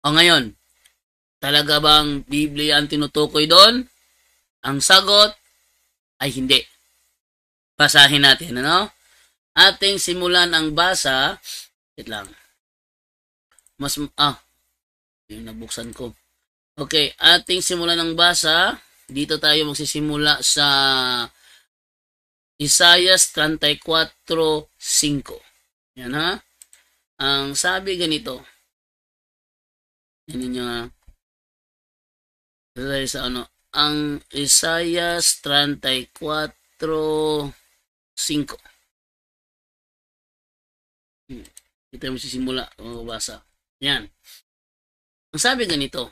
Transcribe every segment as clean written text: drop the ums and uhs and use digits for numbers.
O ngayon, talaga bang Biblia ang tinutukoy doon? Ang sagot ay hindi. Basahin natin, ano? Ating simulan ang basa. Wait lang. Yung nabuksan ko. Okay, ating simulan ang basa. Dito tayo magsisimula sa Isaiah 34:5. Yan ha. Ang sabi ganito. Yan ninyo ha. Sa ano, ang Isaiah 34:5. Ito yung magsisimula. Mabasa. Yan. Ang sabi ganito.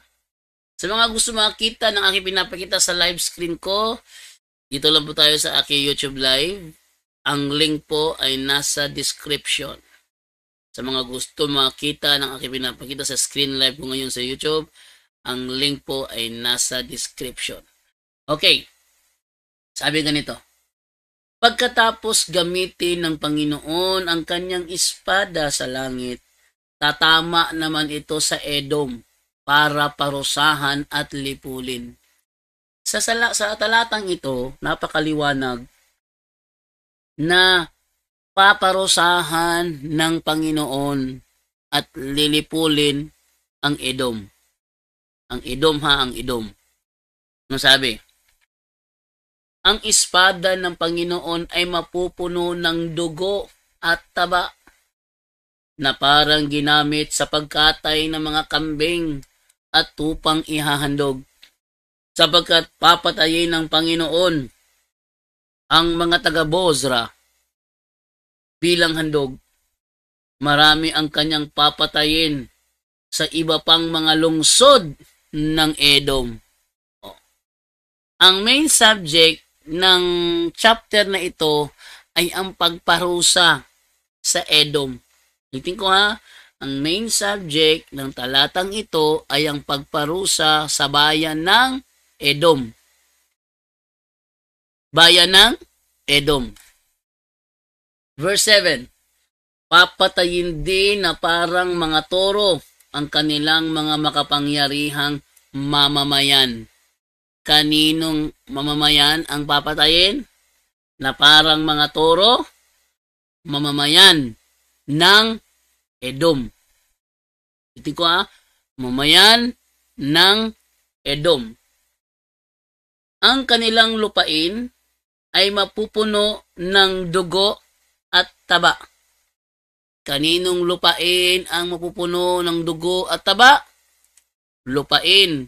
Sa mga gusto makita ng aking pinapakita sa live screen ko, dito lang po tayo sa aking YouTube live. Ang link po ay nasa description. Sa mga gusto makita ng aking pinapakita sa screen live ko ngayon sa YouTube, ang link po ay nasa description. Okay. Sabi ganito. Pagkatapos gamitin ng Panginoon ang kanyang espada sa langit, tatama naman ito sa Edom para parusahan at lipulin. Sa talatang ito, napakaliwanag na paparusahan ng Panginoon at lilipulin ang Edom. Ang Edom ha, ang Edom. Ano sabi? Ang espada ng Panginoon ay mapupuno ng dugo at taba na parang ginamit sa pagkatay ng mga kambing at tupang ihahandog, sapagkat papatayin ng Panginoon ang mga taga-Bozra bilang handog. Marami ang kanyang papatayin sa iba pang mga lungsod ng Edom. Ang main subject ng chapter na ito ay ang pagparusa sa Edom. Ulitin ko ha, ang main subject ng talatang ito ay ang pagparusa sa bayan ng Edom. Bayan ng Edom. Verse 7. Papatayin din na parang mga toro ang kanilang mga makapangyarihang mamamayan. Kaninong mamamayan ang papatayin? Na parang mga toro? Mamamayan ng Edom. Ito ko mamayan ng Edom. Ang kanilang lupain ay mapupuno ng dugo at taba. Kaninong lupain ang mapupuno ng dugo at taba? Lupain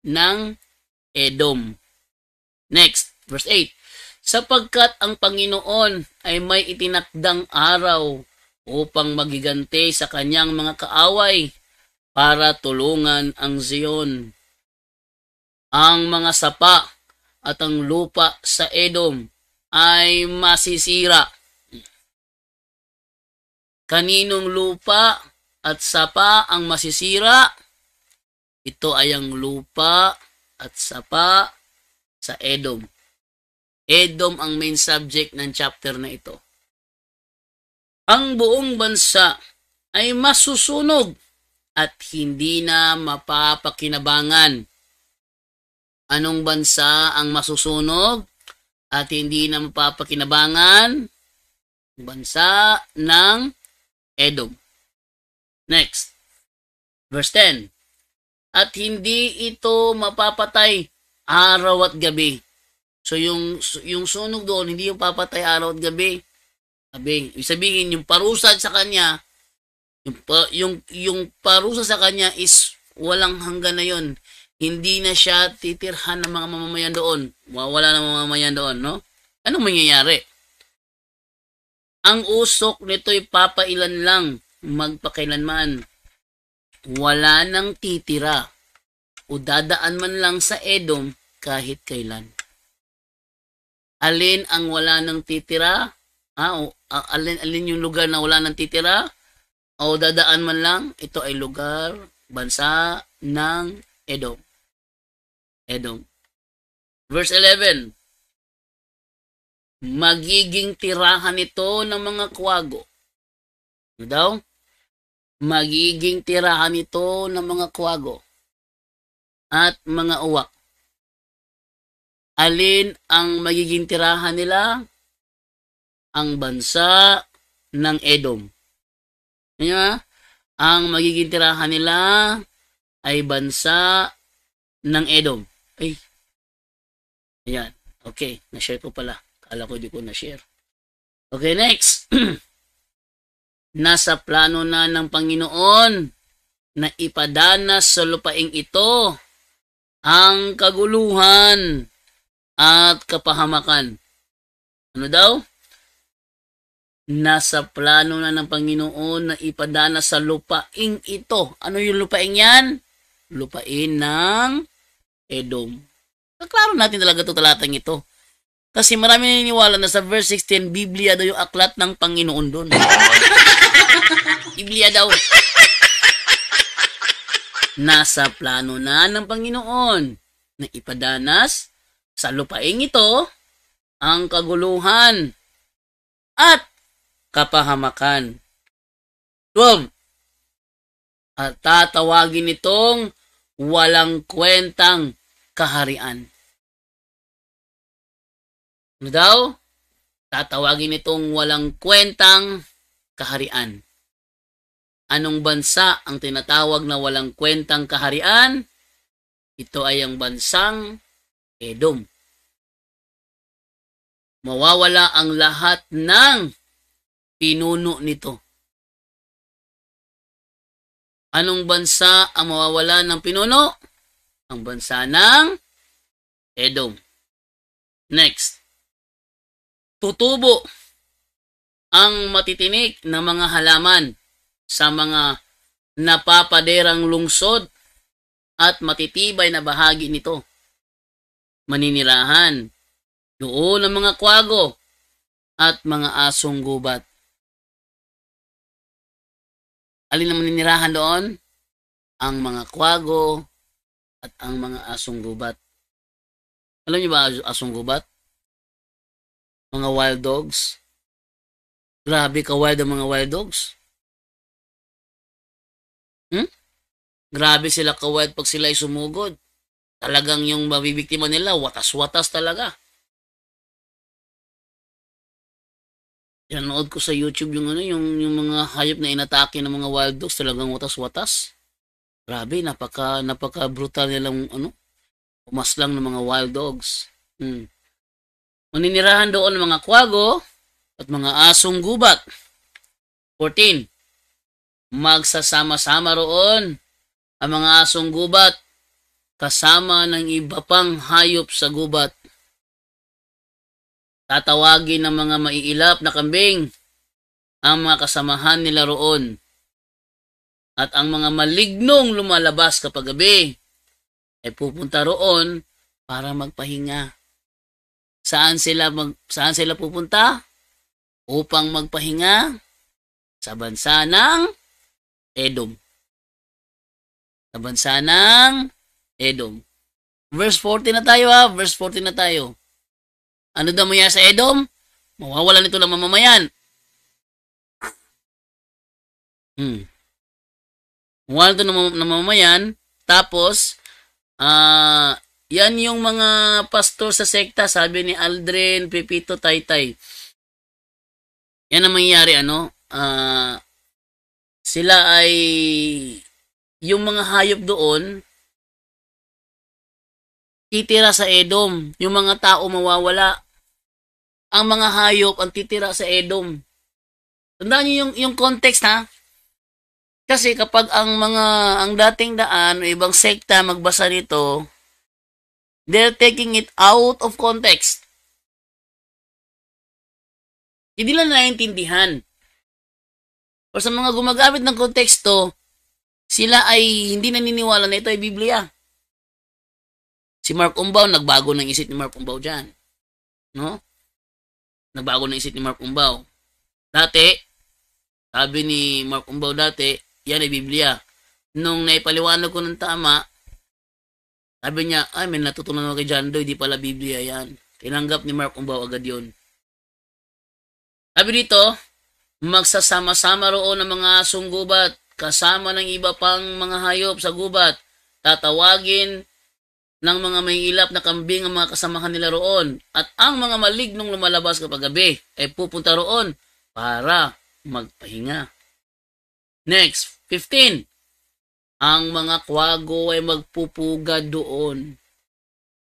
ng Edom. Next, verse 8. Sapagkat ang Panginoon ay may itinakdang araw upang magigante sa kanyang mga kaaway para tulungan ang Zion. Ang mga sapa at ang lupa sa Edom ay masisira. Kaninong lupa at sapa ang masisira? Ito ay ang lupa at sapa sa Edom. Edom ang main subject ng chapter na ito. Ang buong bansa ay masusunog at hindi na mapapakinabangan. Anong bansa ang masusunog at hindi na mapapakinabangan? Bansa ng Edom. Next, verse 10. At hindi ito mapapatay araw at gabi. So yung sunog doon, hindi yung papatay araw at gabi. Ibig sabihin, yung parusa sa kanya, yung parusa sa kanya is walang hanggan na yon. Hindi na siya titirhan ng mga mamamayan doon. Wala na mga mamamayan doon, no? Anong mangyayari? Ang usok nito'y papailan lang, magpakailanman. Wala nang titira o dadaan man lang sa Edom kahit kailan. Alin ang wala nang titira? Alin yung lugar na wala nang titira? O dadaan man lang? Ito ay lugar, bansa ng Edom. Edom. Verse 11. Magiging tirahan ito ng mga kwago. Ano daw? magiging tirahan ito ng mga kwago at mga uwak. Alin ang magiging tirahan nila? Ang bansa ng Edom. Kaya, ang magiging tirahan nila ay bansa ng Edom. Ay, ayan. Okay, na-share ko pala. Kala ko di ko na-share. Okay, next. Nasa plano na ng Panginoon na ipadanas sa lupaing ito ang kaguluhan at kapahamakan. Ano daw? Nasa plano na ng Panginoon na ipadanas sa lupaing ito. Ano yung lupaing yan? Lupain ng Edom. Kaklaro natin talaga ito talatang ito. Kasi marami naniniwala na sa verse 16, Biblia daw yung aklat ng Panginoon doon. Biblia daw. Nasa plano na ng Panginoon na ipadanas sa lupaing ito ang kaguluhan at kapahamakan. 12. At tatawagin itong walang kwentang kaharian. Ano daw? Tatawagin itong walang kwentang kaharian. Anong bansa ang tinatawag na walang kwentang kaharian? Ito ay ang bansang Edom. Mawawala ang lahat ng pinuno nito. Anong bansa ang mawawala ng pinuno? Ang bansa ng Edom. Next. Tutubo ang matitinik na mga halaman sa mga napapaderang lungsod at matitibay na bahagi nito. Maninirahan doon ang mga kwago at mga asong gubat. Alin ang maninirahan doon? Ang mga kwago at ang mga asong gubat. Alam niyo ba asong gubat? Mga wild dogs. Grabe ka wild ang mga wild dogs. Grabe sila ka wild pag sila ay sumugod. Talagang yung mabibiktima nila, watas-watas talaga. Nanood ko sa YouTube yung yung mga hayop na inatake ng mga wild dogs, talagang watas-watas. Grabe, napaka brutal nilang umaslang ng mga wild dogs. Maninirahan doon ng mga kwago at mga asong gubat. 14. Magsasama-sama roon ang mga asong gubat kasama ng iba pang hayop sa gubat. Tatawagin ng mga maiilap na kambing ang mga kasamahan nila roon. At ang mga malignong lumalabas kapag gabi ay pupunta roon para magpahinga. Saan sila pupunta? Upang magpahinga sa bansa ng Edom. Sa bansa ng Edom. Verse 14 na tayo ha. Verse 14 na tayo. Ano daw mangyayari sa Edom? Mawawalan ito ng mamamayan. Mawawalan ito ng mamamayan. Tapos, yan yung mga pastor sa sekta, sabi ni Aldrin, Pepito, Taytay. Yan ang mangyayari, sila ay, yung mga hayop doon, titira sa Edom. Yung mga tao mawawala. Ang mga hayop ang titira sa Edom. Tandaan niyo yung context ha. Kasi kapag ang dating daan o ibang sekta magbasa nito, they're taking it out of context. Hindi lang naiintindihan. O sa mga gumagamit ng konteksto, sila ay hindi naniniwala na ito ay Biblia. Si Mark Umbaw, nagbago ng isip ni Mark Umbaw dyan. No? Nagbago ng isip ni Mark Umbaw. Dati, sabi ni Mark Umbaw dati, yan ay Biblia. Nung naipaliwanag ko ng tama, sabi niya, ay, may natutunan naman kay John Doe, di pala Biblia yan. Tinanggap ni Mark Umbaw agad yun. Sabi dito, magsasama-sama roon ng mga asong gubat kasama ng iba pang mga hayop sa gubat. Tatawagin ng mga may ilap na kambing ang mga kasamahan nila roon. At ang mga malignong lumalabas kapag gabi ay pupunta roon para magpahinga. Next, 15. Ang mga kwago ay magpupugad doon.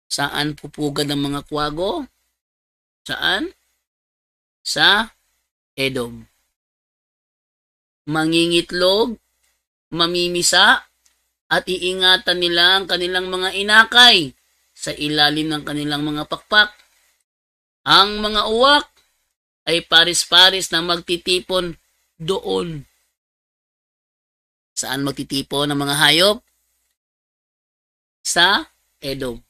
Saan pupugad ang mga kwago? Saan? Sa Edom. Mangingitlog, mamimisa, at iingatan nila ang kanilang mga inakay sa ilalim ng kanilang mga pakpak. Ang mga uwak ay paris-paris na magtitipon doon. Saan magtitipon ang mga hayop? Sa Edom.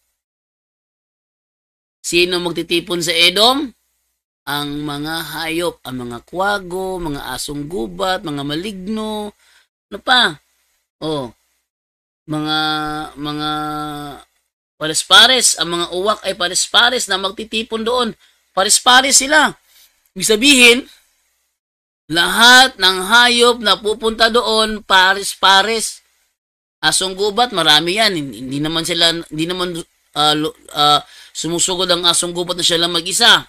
Sino magtitipon sa Edom? Ang mga hayop, ang mga kwago, mga asong gubat, mga maligno, ano pa? Mga pares-pares, ang mga uwak ay pares-pares na magtitipon doon. Pares-pares sila. Ibig sabihin, lahat ng hayop na pupunta doon, pares-pares. Asong gubat, marami yan. Hindi naman sumusugod ang asong gubat na siya lang mag-isa.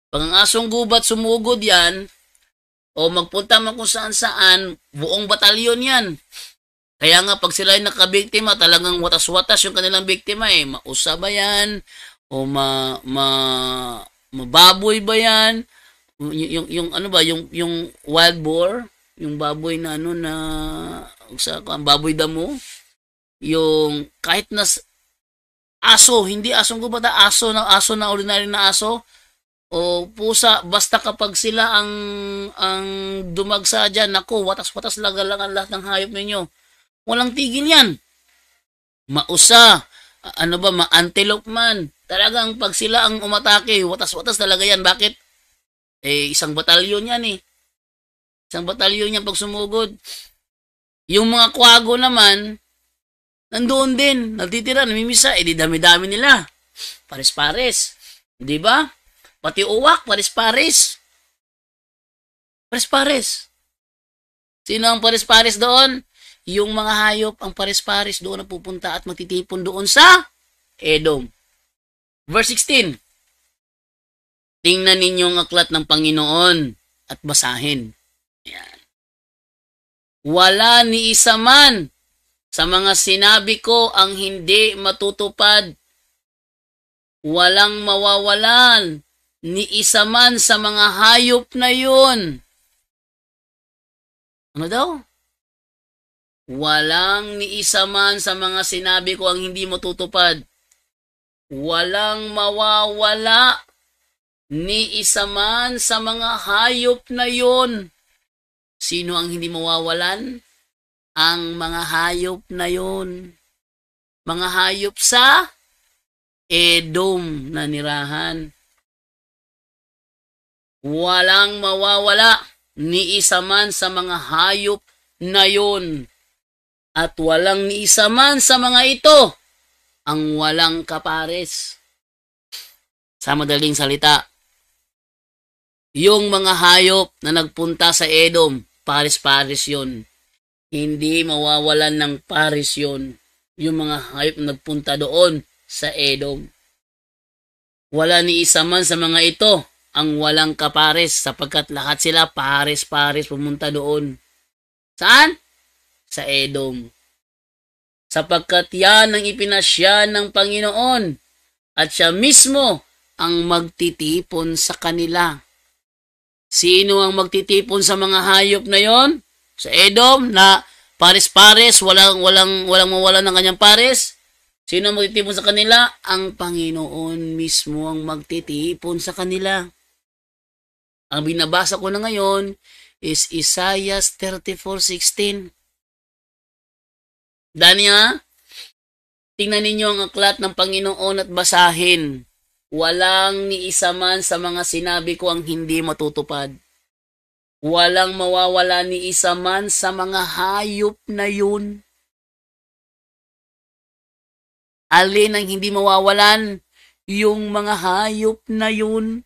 Pag ang asong gubat sumugod yan, o magpunta man kung saan-saan, buong batalyon yan. Kaya nga, pag sila ay nakabiktima, talagang watas-watas yung kanilang biktima eh. Mausa ba yan? O mababoy ba yan? Yung ano ba, yung wild boar, yung baboy na baboy damo, yung kahit na aso, hindi asong gubat, aso na ordinary na aso, o pusa, basta kapag sila ang dumagsa dyan, naku, watas-watas lagalangan lahat ng hayop ninyo. Walang tigil yan. Mausa, ma-antelope man. Talagang pag sila ang umatake, watas-watas talaga yan. Bakit? Isang batalyon yan eh. Isang batalyon yan pag sumugod. Yung mga kwago naman, nandoon din, natitira, namimisa, di dami-dami nila. Pares-pares. Di ba? Pati uwak, pares-pares. Pares-pares. Sino ang pares-pares doon? Yung mga hayop ang pares-pares doon na pupunta at magtitipon doon sa Edom. Verse 16. Tingnan ninyo ang aklat ng Panginoon at basahin. Ayan. Wala ni isa man sa mga sinabi ko ang hindi matutupad. Walang mawawalan ni isa man sa mga hayop na yun. Ano daw? Walang ni isa man sa mga sinabi ko ang hindi matutupad. Walang mawawala ni isa man sa mga hayop na yun. Sino ang hindi mawawalan? Ang mga hayop na yun. Mga hayop sa Edom na nirahan. Walang mawawala ni isa man sa mga hayop na yun. At walang ni isa man sa mga ito ang walang kapares. Sa madaling salita, yung mga hayop na nagpunta sa Edom, pares-pares yun. Hindi mawawalan ng pares yun. Yung mga hayop na nagpunta doon sa Edom. Wala ni isa man sa mga ito ang walang kapares sapagkat lahat sila pares-pares pumunta doon. Saan? Sa Edom. Sapagkat yan ang ipinasya ng Panginoon at siya mismo ang magtitipon sa kanila. Sino ang magtitipon sa mga hayop na yon? Sa Edom na pares-pares, walang mawala ng kanyang pares. Sino ang magtitipon sa kanila? Ang Panginoon mismo ang magtitipon sa kanila. Ang binabasa ko na ngayon is Isaiah 34:16. Danya, tingnan ninyo ang aklat ng Panginoon at basahin. Walang ni isa man sa mga sinabi ko ang hindi matutupad. Walang mawawala ni isa man sa mga hayop na yun. Alin ang hindi mawawalan? Yung mga hayop na yun.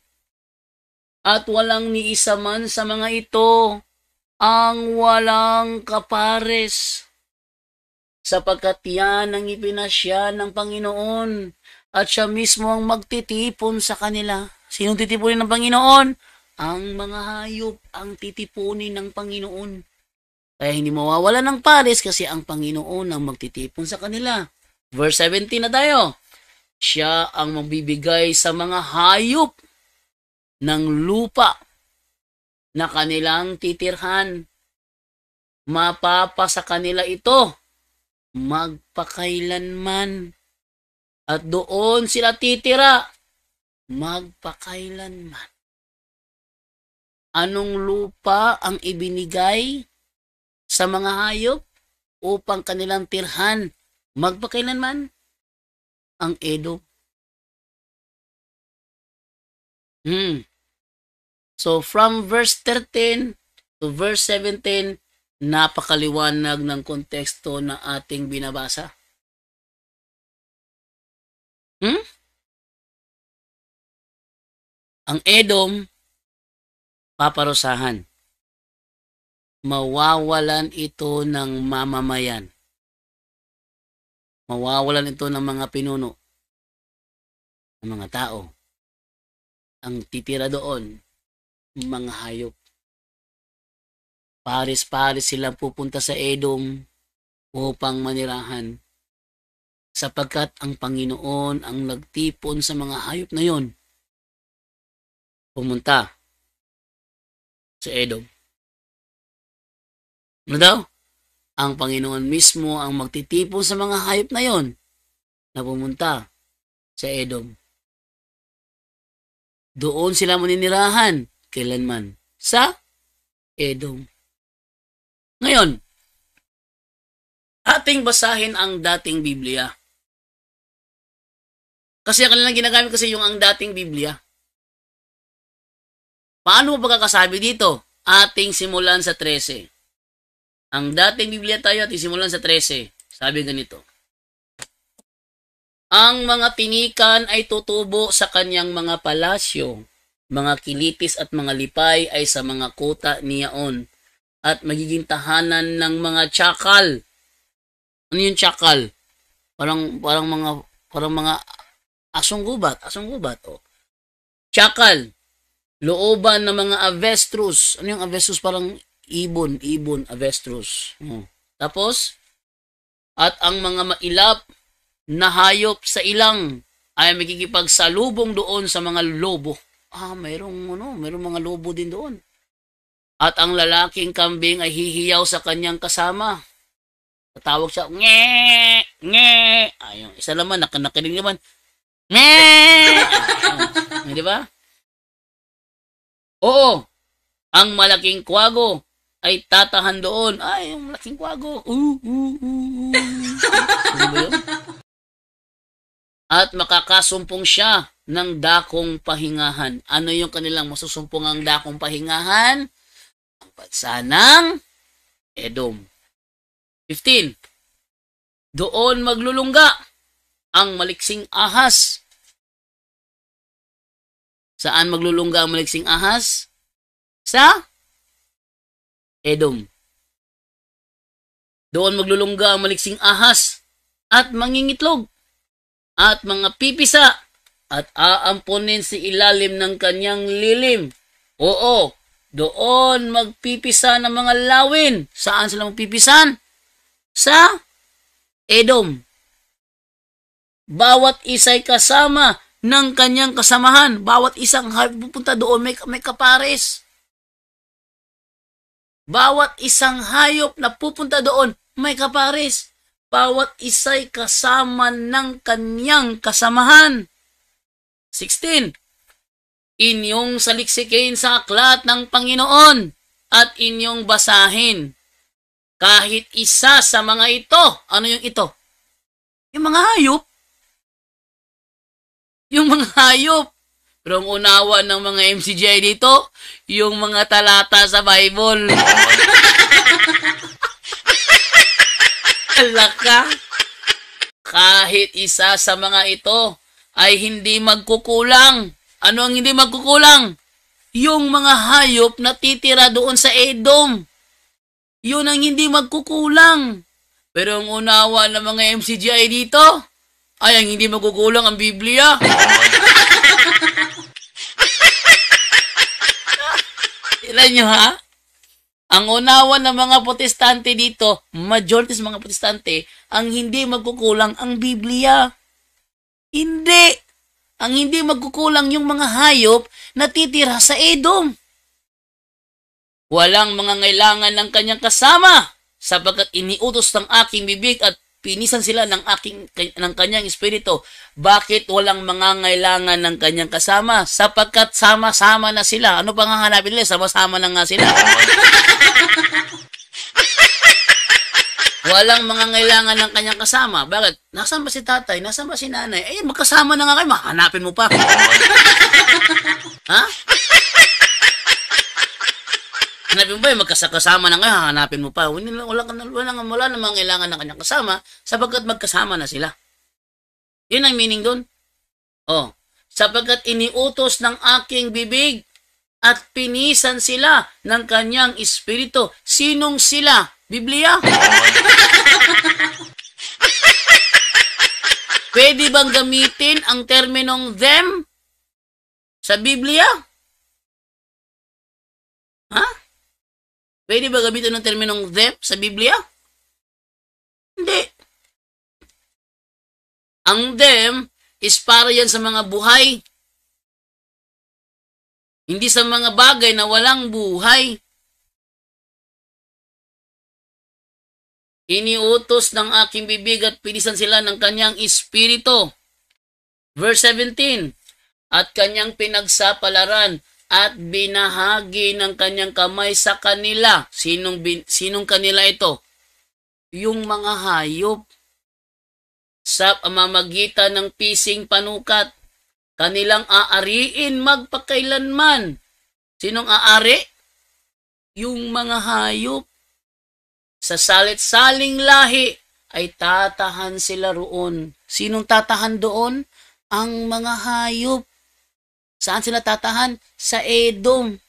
At walang ni isa man sa mga ito ang walang kapares, sapagkat yan ang ipinasya ng Panginoon at siya mismo ang magtitipon sa kanila. Sinong titipunin ng Panginoon? Ang mga hayop ang titipunin ng Panginoon. Kaya hindi mawawala ng pares kasi ang Panginoon ang magtitipon sa kanila. Verse 17 na tayo. Siya ang magbibigay sa mga hayop ng lupa na kanilang titirhan. Mapapa sa kanila ito magpakailanman. At doon sila titira magpakailanman. Anong lupa ang ibinigay sa mga hayop upang kanilang tirhan magpakailanman? Ang Edom. So from verse 13 to verse 17, napakaliwanag ng konteksto na ating binabasa. Ang Edom, paparusahan. Mawawalan ito ng mamamayan. Mawawalan ito ng mga pinuno, ng mga tao. Ang titira doon, mga hayop. Paris-paris silang pupunta sa Edom upang manirahan, sapagkat ang Panginoon ang nagtipon sa mga hayop na yon. Pumunta sa Edom. Ano daw? Ang Panginoon mismo ang magtitipon sa mga hayop na yon na pumunta sa Edom. Doon sila maninirahan kailanman sa Edom. Ngayon, ating basahin ang dating Biblia. Kasi ang kanilang ginagamit kasi yung ang dating Biblia. Paano mo pagkakasabi dito? Ating simulan sa 13. Ang dating Biblia tayo ating simulan sa 13. Sabi ganito. Ang mga tinikan ay tutubo sa kanyang mga palasyo. Mga kilitis at mga lipay ay sa mga kuta niyaon. At magiging tahanan ng mga tsakal. Ano yung tsakal? Parang mga asong gubat. Oh. Tsakal. Looban ng mga avestrus. Ano yung avestrus? Parang ibon, avestrus. Tapos, at ang mga mailap na hayop sa ilang ay makikipagsalubong doon sa mga lobo. Mayroong mga lobo din doon. At ang lalaking kambing ay hihiyaw sa kanyang kasama. Tatawag siya, nge, nge. Yung isa naman, nakinig naman, nge. Di ba? Oo, ang malaking kwago ay tatahan doon. Yung malaking kwago. At makakasumpong siya ng dakong pahingahan. Ano yung kanilang masusumpong ang dakong pahingahan? Ang bansa ng Edom. 15. Doon maglulungga ang maliksing ahas. Saan maglulungga ang maliksing ahas? Sa Edom. Doon maglulungga ang maliksing ahas at mangingitlog at mga pipisa at aampunin si ilalim ng kanyang lilim. Oo, doon magpipisa ng mga lawin. Saan sila magpipisan? Sa Edom. Bawat isa'y kasama ng kanyang kasamahan. Bawat isang pupunta doon may kapares. Bawat isang hayop na pupunta doon may kapares. Bawat isa'y kasama ng kanyang kasamahan. 16. Inyong saliksikin sa aklat ng Panginoon at inyong basahin. Kahit isa sa mga ito. Ano yung ito? Yung mga hayop. Yung mga hayop. Pero ang unawa ng mga MCGI dito, yung mga talata sa Bible. Alaka. Kahit isa sa mga ito ay hindi magkukulang. Ano ang hindi magkukulang? Yung mga hayop na titira doon sa Edom. Yun ang hindi magkukulang. Pero ang unawa ng mga MCGI dito, ay ang hindi magkukulang ang Biblia. Tignan nyo ha? Ang unawa ng mga protestante dito, majority sa mga protestante, ang hindi magkukulang ang Biblia. Hindi. Ang hindi magkukulang yung mga hayop na titira sa Edom. Walang mga ngailangan ng kanyang kasama, sapagkat iniutos ng aking bibig at pinisan sila ng kanyang espiritu. Bakit walang mga ngailangan ng kanyang kasama? Sapagkat sama-sama na sila. Ano pa nga hanapin nila? Sama-sama na nga sila. Walang mga ngailangan ng kanyang kasama. Bakit? Nasaan ba si tatay? Nasaan ba si nanay? Eh, magkasama na nga kayo. Hanapin mo pa. Ha? Hanapin mo ba, magkasama na ngayon, hanapin mo pa. Wala namang kailangan ng kanyang kasama sapagkat magkasama na sila. Yun ang meaning doon. Oh, sapagkat iniutos ng aking bibig at pinisan sila ng kanyang espiritu. Sinong sila? Biblia? Pwede bang gamitin ang terminong them sa Biblia? Ha? Pwede ba gamitin ang terminong them sa Biblia? Hindi. Ang them is para yan sa mga buhay. Hindi sa mga bagay na walang buhay. Iniutos ng aking bibig at pinisan sila ng kanyang espiritu. Verse 17, at kanyang pinagsapalaran at binahagi ng kanyang kamay sa kanila. Sinong kanila ito? Yung mga hayop. Sa pamamagitan ng pising panukat, kanilang aariin magpakailanman. Sinong aari? Yung mga hayop. Sa salit-saling lahi ay tatahan sila roon. Sinong tatahan doon? Ang mga hayop. Saan sila tatahan? Sa Edom.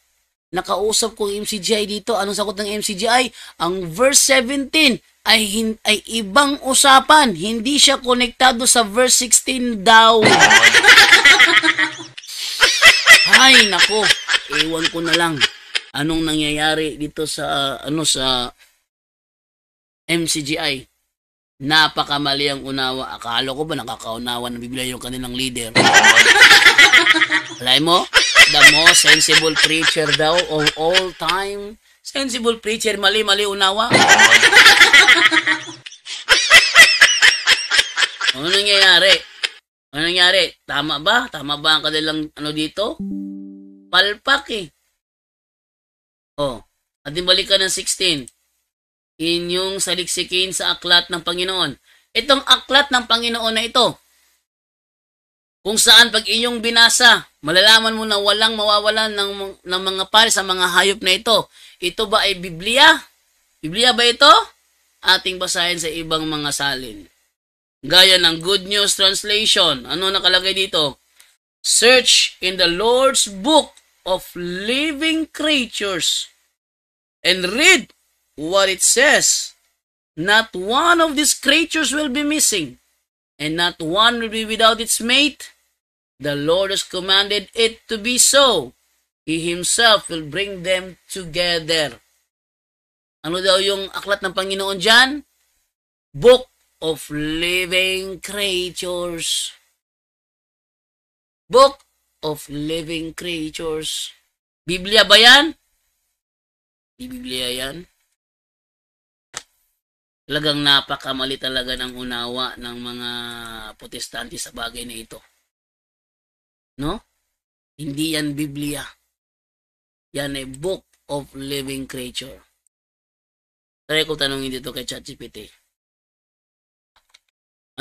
Nakausap ko yung MCGI dito. Anong sagot ng MCGI? Ang verse 17 ay ibang usapan. Hindi siya konektado sa verse 16 daw. Ay, nako. Ewan ko na lang. Anong nangyayari dito sa MCGI? Napakamali ang unawa. Akala ko ba nakakaunawa ng Biblia yung kanilang leader? Alay mo? The most sensible preacher daw of all time. Sensible preacher, mali-mali unawa. Ano nangyayari? Ano nangyayari? Tama ba? Tama ba ang kanilang dito? Palpak eh. Oh, at balikan ng 16. Inyong saliksikin sa aklat ng Panginoon. Itong aklat ng Panginoon na ito, kung saan pag inyong binasa, malalaman mo na walang mawawalan ng mga pari sa mga hayop na ito. Ito ba ay Biblia? Biblia ba ito? Ating basahin sa ibang mga salin. Gaya ng Good News Translation. Ano nakalagay dito? Search in the Lord's Book of Living Creatures and read what it says. Not one of these creatures will be missing, and not one will be without its mate. The Lord has commanded it to be so. He Himself will bring them together. Ano daw yung aklat ng Panginoon dyan? Book of Living Creatures. Book of Living Creatures. Biblia ba yan? Di Biblia yan. Talagang napakamali talaga ng unawa ng mga protestante sa bagay na ito. No? Hindi yan Biblia. Yan ay Book of Living Creature. Try ko tanongin dito kay ChatGPT.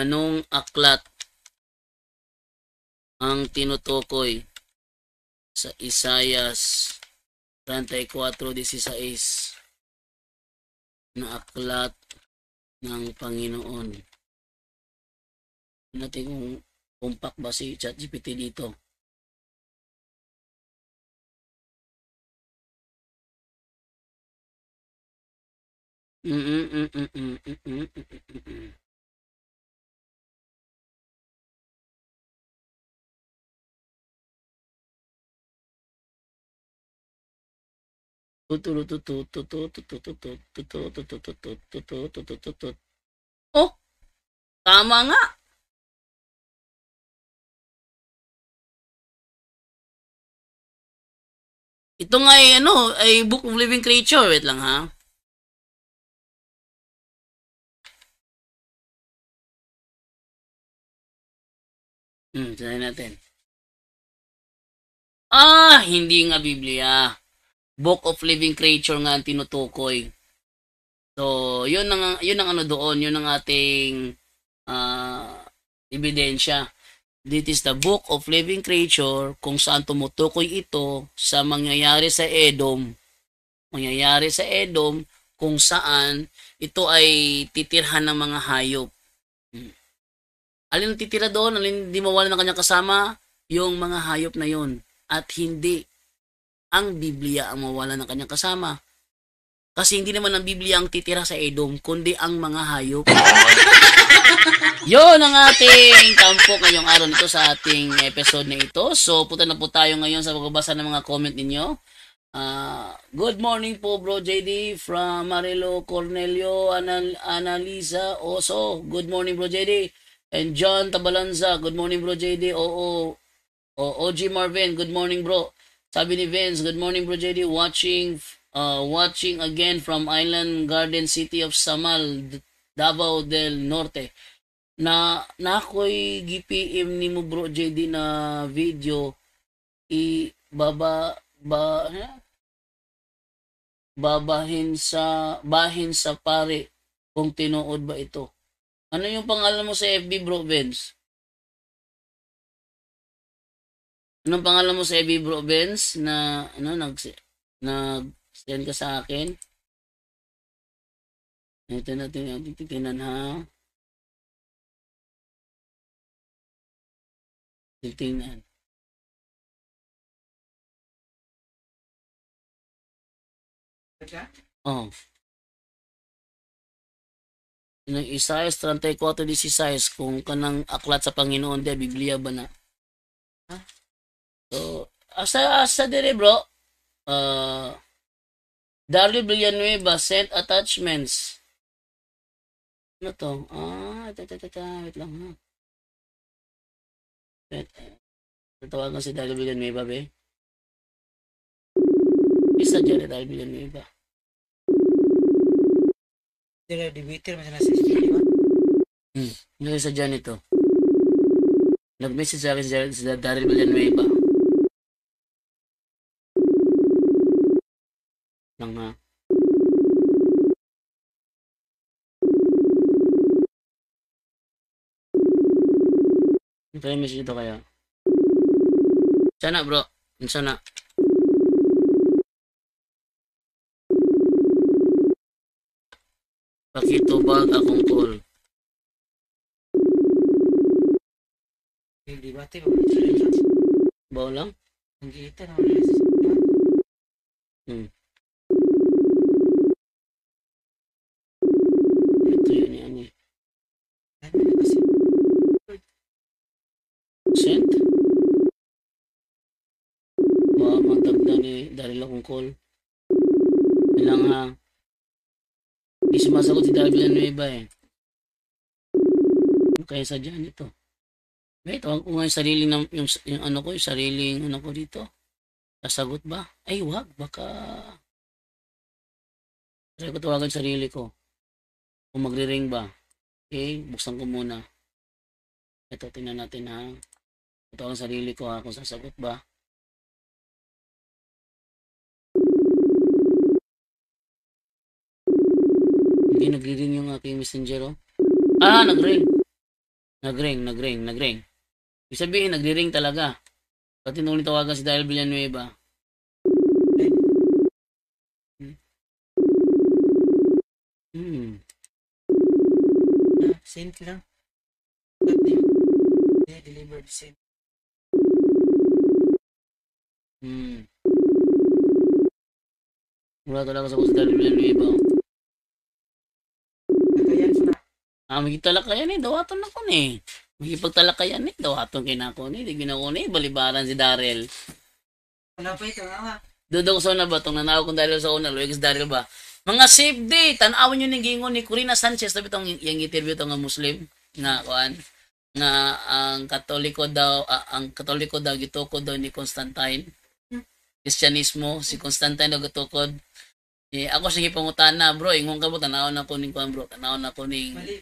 Anong aklat ang tinutukoy sa Isaias 34:16 na aklat ng Panginoon? Natin kung kumpak ba si ChatGPT dito. Mm, mm, mm, mm, mm, mm, mm, mm. Oh, tama nga. Ito nga ay ano, ay Book of Living Creature. Wait lang ha. Try natin. Hindi nga Biblia. Book of Living Creature nga ang tinutukoy. So, yun ang ano doon, yun ang ating ebidensya. This is the Book of Living Creature kung saan tumutukoy ito sa mangyayari sa Edom. Mangyayari sa Edom kung saan ito ay titirhan ng mga hayop. Alin ang titira doon? Alin hindi mawala ng kanyang kasama? Yung mga hayop na yon. At hindi ang Biblia ang mawala ng kanyang kasama. Kasi hindi naman ang Biblia ang titira sa Edom, kundi ang mga hayop. Yon ang ating tampok ngayong araw nito sa ating episode na ito. So, punta na po tayo ngayon sa pagbabasa ng mga comment ninyo. Good morning po Bro JD from Marilo Cornelio Analisa Oso. Good morning Bro JD. And John Tabalanza. Good morning Bro JD. OG Marvin. Good morning bro. Sabi ni Vince. Good morning Bro JD. Watching again from Island Garden City of Samal, Davao del Norte. Na ako'y GPM ni mo Bro JD na video i baba bahin sa pare kung tinuod ba ito. Ano yung pangalan mo sa FB Bro Vince? Anong pangalan mo sa FB Bro Vince na ano nag-send ka sa akin? Ito natin yung titignan ha. Titignan. Oh. Ng Isaias 34:16 kung kanang aklat sa Panginoon di Biblia ba na? Ha? So, asa dire bro. Daryl Villanueva sent attachments. Ano to? Wait lang ha. Tatawagan si Daryl Villanueva be. Isa dyan Daryl Villanueva. Dila debater macam nasi di ba? Ano sa dyan ito? Nag-message sa akin si Daryl Villanueva. Lang ha. Ano message ito kaya? Sana bro. Sana. Pakitubag akong call. Di debate ba? Bawa lang? Ang kita na wala nasi di ba? Ito yun yan eh. Ano na kasi? Sent? Bawa magtagda ni Daryl akong call. Ilang ha. Hindi sumasagot si Daryl Villanueva eh. Ano kaya sadyan ito? Wait, tawag ko nga yung sariling yung ano ko, yung sariling ano ko dito. Sasagot ba? Ay, wag. Baka try ko tawagan yung sarili ko. Kung magre-ring ba. Okay, buksan ko muna. Ito, tingnan natin ha. Tawagan sarili ko ha, kung sasagot ba. Hindi nagre-ring yung aking messenger oh. Nag-ring. Nag-ring. Ibig sabihin, nagre-ring talaga. Pati nung tawagan si Daryl Villanueva. Sent lang. Delivered sent. Wala talaga sa Daryl Villanueva. Magtalakayan ni dawaton na ko ni. Magipagtalakayan ni dawaton kay nako ni, di ginako ni balibaran si Daryl. Ano pa ito nga? Dudong sa na ba tong nanaw kung Daryl sa una, Luis Daryl ba? Mga save day, tan-awon niyo ni gingon ni Corina Sanchez tabi tong yang interview tong nga Muslim nga kuan nga ang Katoliko daw gitukod daw ni Constantine. Kristyanismo si Constantine daw gitukod. Ako sige pangutana bro, ingon ka mo tanawon na ko ning kuan bro, tanawon na ko ning Mali.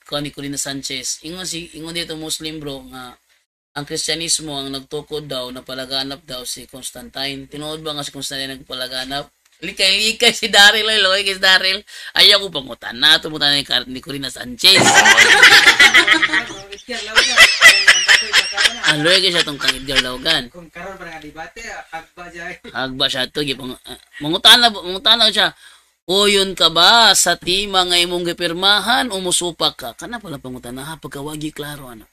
kuan ni Corina Sanchez. Ingon dito Muslim bro nga ang Kristyanismo ang nagtukod daw na palaganap daw si Constantine. Tinuod ba nga si Constantine nagpalaganap? Likay-likay si Daryl, loy kay si Daryl. Ayaw ko pangutana tumutan ni Corina Sanchez. Aloy kay siya tong Edgar Laugan. Kung karon pa nga debate, agba jay. Agba siya to gipang mangutana siya. Uyon ka ba sa tima nga imong gipirmahan o musupak ka? Kana pala pangutana ha pagkawagi klaro ana.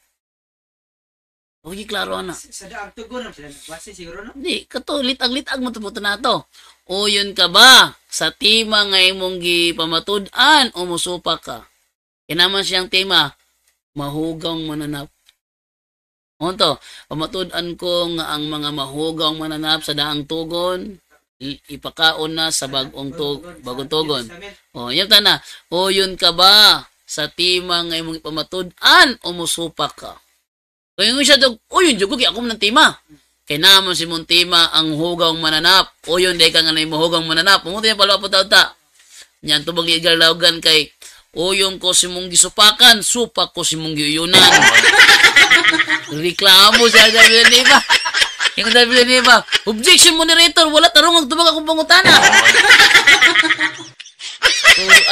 Wagi klaro ana. Sa daang tugon sila nagbase siguro no. Di kato litag-litag mo tuputo na to. Uyon ka ba sa tima nga imong gipamatud-an o musupak ka? Kinaman siyang tema mahugang mananap. Onto, pamatud-an ko nga ang mga mahugang mananap sa daang tugon ipakaon na sa bagong tugon. O, yan na. O, yun ka ba sa tima nga imong ipamatud-an o musupak ka? Kaya yung siya dog, o yun, jugo, ako ng tima. Kaya naman si mong tima ang hugang mananap. O yun, dahil ka nga na yung hugang mananap. Pumunta niya pala po ta. Yan, tubag ni Edgar Laugan kay, o yun ko si mong gisupakan, supak ko si mong giyunan. Reklamo siya sabi ni ba? Yung sabi ni ba? Objection moderator, wala tarong ang tubag akong pangutana.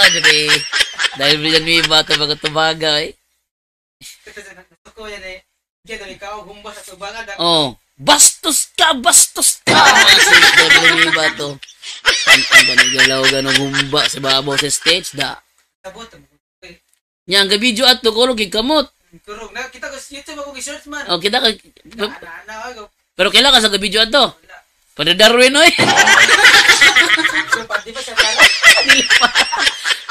Adre. Dahil bilang ni ba ito magatubaga eh. Ko yan eh. Kaya daw ikaw humbas sa tubangan. Oh, bastos ka. Dahil ni ba ito? Ang panigalaw ganong humba sa babaw sa stage da. Tabot. Yang ga video at tukulog ikamot. Kurog na kita ko sa YouTube ako gi-search man. Oh, kita ka Ako. pero kailan ka sa ga video ato? Pada Darwin oy. So pati pa siya pare.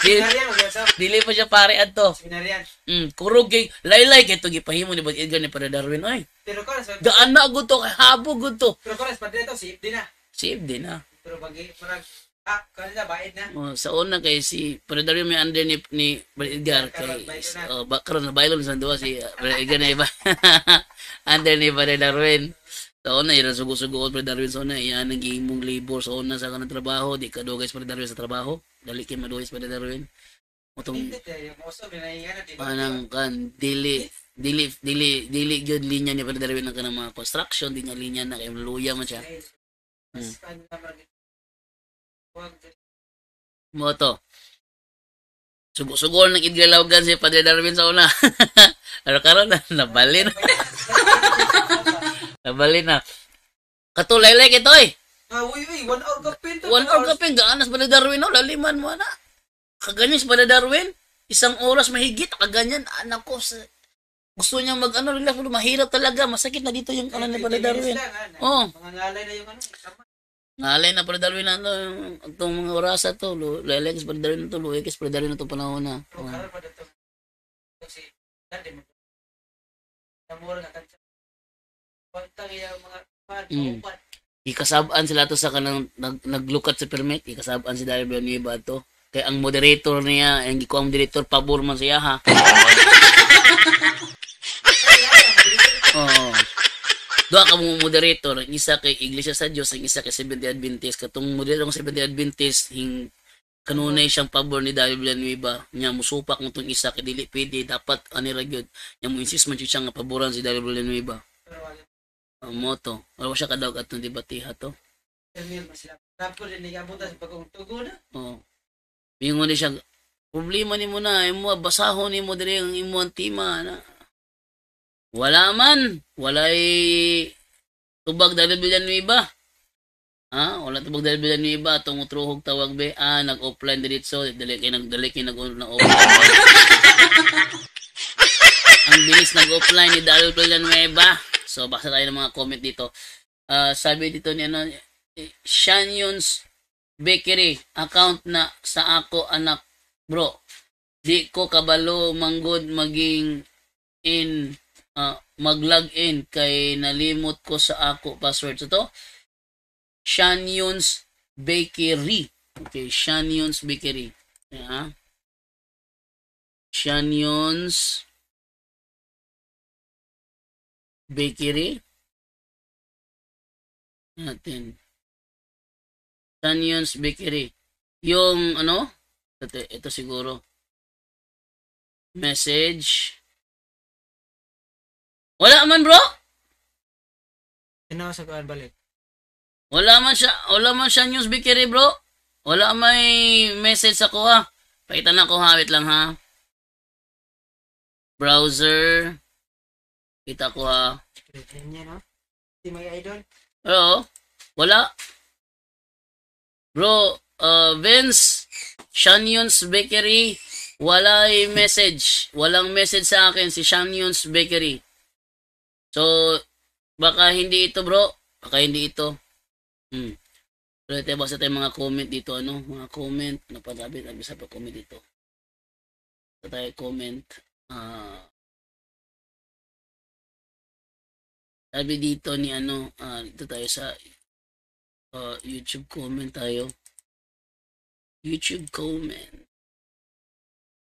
Seminaryan mag-usap. Dili pa siya pare adto. Seminaryan. Kurog kay laylay kay to gipahimo ni Bad Edgar ni pada Darwin oy. Pero ko sa Daan na gud to kay habog gud to. pero ko sa pati ito si Ibdi na. Save din na. Pero bagi parang kanila baid na. Oh, sa una kay si pada Darwin may under ni Bad Edgar kay karon na bailon sa duwa si Bad Edgar na iba. Under ni Bad Darwin. Sa una, yan sugo-sugo ko Pada Darwin sa una. Yan ang gihimong labor sa una sa kanang trabaho. Di ka dugay sa Pada Darwin sa trabaho. Dali kayo madugay sa Pada Darwin. Motong Hindi tayo moso binahingan na di ba? panang kan dili gyud linya ni Pada Darwin ang kanang mga construction, di niya linya na kay luya man siya. Mas ano naman. Wag Mo to. Sugo-sugo ng Edgar Laugan si Pada Darwin sa una. Pero karon na nabalin. Nabalin na. Katulay-lay kito eh. uy, 1 hour ka pin. 1 hour ka ping gaanas Pada Darwin no, laliman mo na. Kaganyan si Pada Darwin, 1 oras mahigit, kaganyan, anak ko, gusto niya mag-ano, mahirap talaga, masakit na dito yung kanan ni Pada Darwin. Oo. Mga ngalay na yung ano. Ngalay na Pada Darwin na itong mga orasa to, lalay kasi Pada Darwin na to, luwi kasi Pada Darwin na to panahon na. Pero karon pa dito. Si dati mo. Namura na kansa. Pagtang yung mga upat. Ikasabaan sila to sa kanang naglukat sa permit, ikasabaan si Daryl Villanueva to. Kaya ang moderator niya, ang gikuang moderator, pabor man siya ha. Oh. Doa ka mong moderator, ang isa kay Iglesia sa Diyos, ang isa kay Seventh-day Adventist. Katong moderator ng Seventh-day Adventist, kanunay siyang pabor ni Daryl Villanueva. Niya musupak mo itong isa kay dili pwede, dapat anira gyud. Niya mo insist man siya nga paboran si Daryl Villanueva. Ang moto. Wala siya kadawag at nung debatiha to. Emil masila. Tapos din nigabutan sa pagkong tugo na. Oo. Mingon din siya, problema ni mo na, imo basahon ni mo diri ang imo ang tima na. Wala man, walay tubag Daryl Villanueva. Ha, wala tubag Daryl Villanueva tong utruhog tawag be. Nag-offline diretso, dali kay nag-offline. Ang bilis nag-offline ni Daryl Villanueva. So basa tayo ng mga comment dito. Sabi dito ni Shanyons Bakery account na sa ako anak bro. Di ko kabalo manggod maging in mag-log in kay nalimot ko sa ako password. So to, Shanyons Bakery. Okay, Shanyons Bakery. Yeah. Shanyons Bakery. Natin. Shanyons Bakery. Yung ano? Ito siguro. Message. Wala man bro. Tinawa sa kuan balik. Wala man siya news bakery bro. Wala may message sa kuha. Pakita na ko ha, wait lang ha. Browser. Kita ko ha. Niya no. Si may idol. Oo. Wala. Bro, Vince, Shanyons Bakery, wala message. Walang message sa akin si Shanyons Bakery. So, baka hindi ito bro. Baka hindi ito. Pero ito basta tayo mga comment dito. Ano? Mga comment. Napadabi sa pag-comment dito. Ito tayo comment. Sabi dito ni ano. Dito tayo sa YouTube comment tayo. YouTube comment.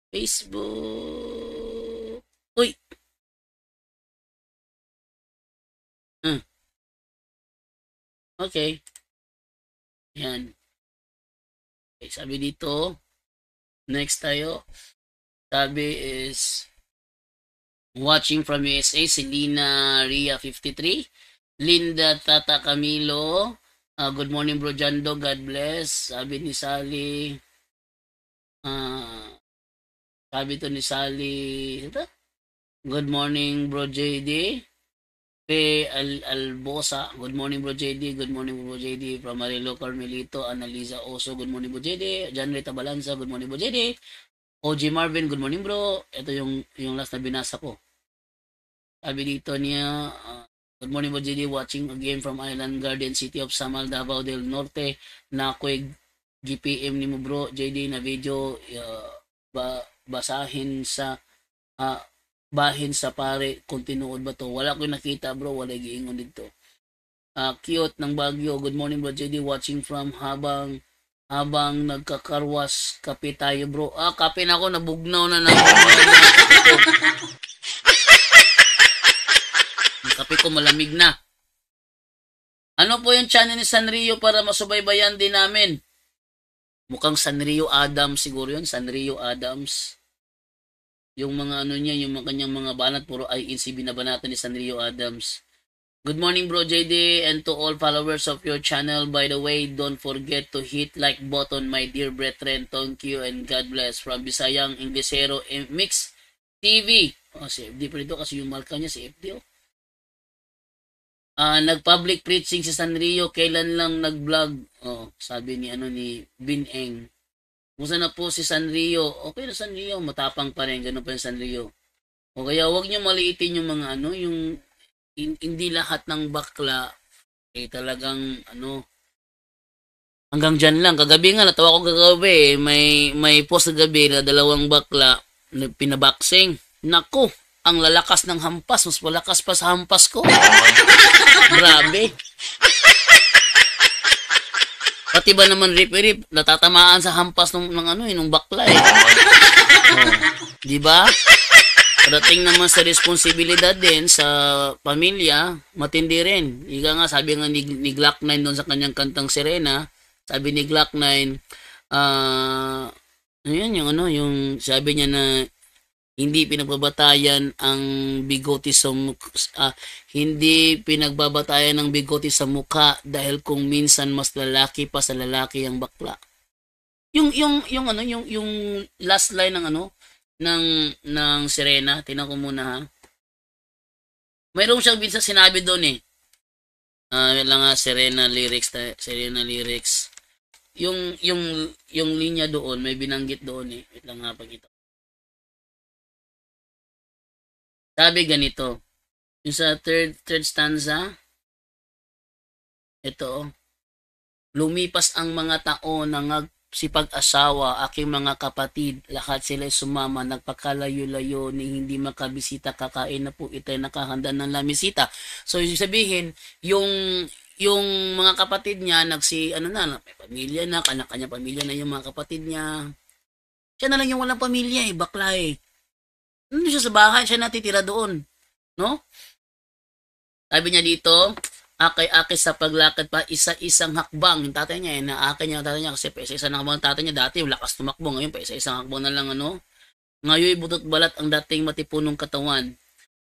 Facebook. Uy! Okay. Yan. Okay, sabi dito. Next tayo. Sabi is watching from USA, si Lina Ria 53. Linda Tata Camilo. Good morning bro Jando, God bless. Sabi ni Sally. Sabi to ni Sally. Good morning bro JD. Albosa. Good morning bro JD. Good morning bro JD. From Marilo Carmelito. Annalisa Oso. Good morning bro JD. John Rita Balanza. Good morning bro JD. OG Marvin. Good morning bro. Ito yung last na binasa ko. Sabi dito niya. Good morning bro JD. Watching a game from Island Garden City of Samal, Davao del Norte. Nakuig GPM ni mo bro JD na video. Basahin sa bahin sa pare kung tinuod ba to. Wala ko nakita bro, wala giingon dito. Cute ng Baguio. Good morning bro JD, watching from habang nagkakarwas kape tayo bro. Kape na ako, nabugnaw na ang kape ko malamig na. Ano po yung channel ni Sanrio para masubaybayan din namin? Mukhang Sanrio Adams siguro yun, Sanrio Adams. Yung mga ano niya, yung kanyang mga banat, puro INC binabanatan ni Sanrio Adams. Good morning bro JD and to all followers of your channel. By the way, don't forget to hit like button my dear brethren. Thank you and God bless. From Bisayang Inglesero Mix TV. Si FD pa rin kasi yung marka niya si FD. Nag-public preaching si Sanrio. Kailan lang nag-vlog? Sabi ni Bineng. Kumusta na po si Sanrio? Okay na Sanrio, matapang pa rin, ganun pa yung Sanrio. O kaya wag niyo maliitin yung mga yung hindi lahat ng bakla talagang hanggang dyan lang. Kagabi nga, natawa ko kagabi, may post kagabi na dalawang bakla na pinaboxing. Naku, ang lalakas ng hampas, mas malakas pa sa hampas ko. Grabe. Pati ba naman rip natatamaan sa hampas nung bakla di ba? Padating naman sa responsibilidad din sa pamilya, matindi rin. Ika nga, sabi nga ni Glock 9 doon sa kanyang kantang Sirena, sabi ni Glock 9, yung sabi niya na hindi pinagbabatayan ang bigote sa hindi pinagbabatayan ng bigote sa mukha dahil kung minsan mas lalaki pa sa lalaki ang bakla. Yung last line ng Sirena, tingnan ko muna ha. Mayroong siyang minsan sinabi doon Sirena lyrics. Yung linya doon, may binanggit doon Wait lang nga pagkita. Sabi ganito, yung sa third stanza, ito, lumipas ang mga taon sipag-asawa, aking mga kapatid, lahat sila sumama, nagpakalayo-layo ni hindi makabisita, kakain na po ito'y nakahanda ng lamisita. So, ibig sabihin, yung mga kapatid niya, may pamilya na, kanya-kanya pamilya na yung mga kapatid niya. Siya na lang yung walang pamilya bakla Nandun siya sa bahay, siya natitira doon. No? Sabi niya dito, akay-akay sa paglakad pa, isa-isang hakbang. Yung tatay niya, naakay niya ang tatay niya kasi pa isa-isang hakbang ang tatay niya. Dati, lakas tumakbo. Ngayon, pa isa-isang hakbang na lang, Ngayon, butot balat ang dating matipunong katawan.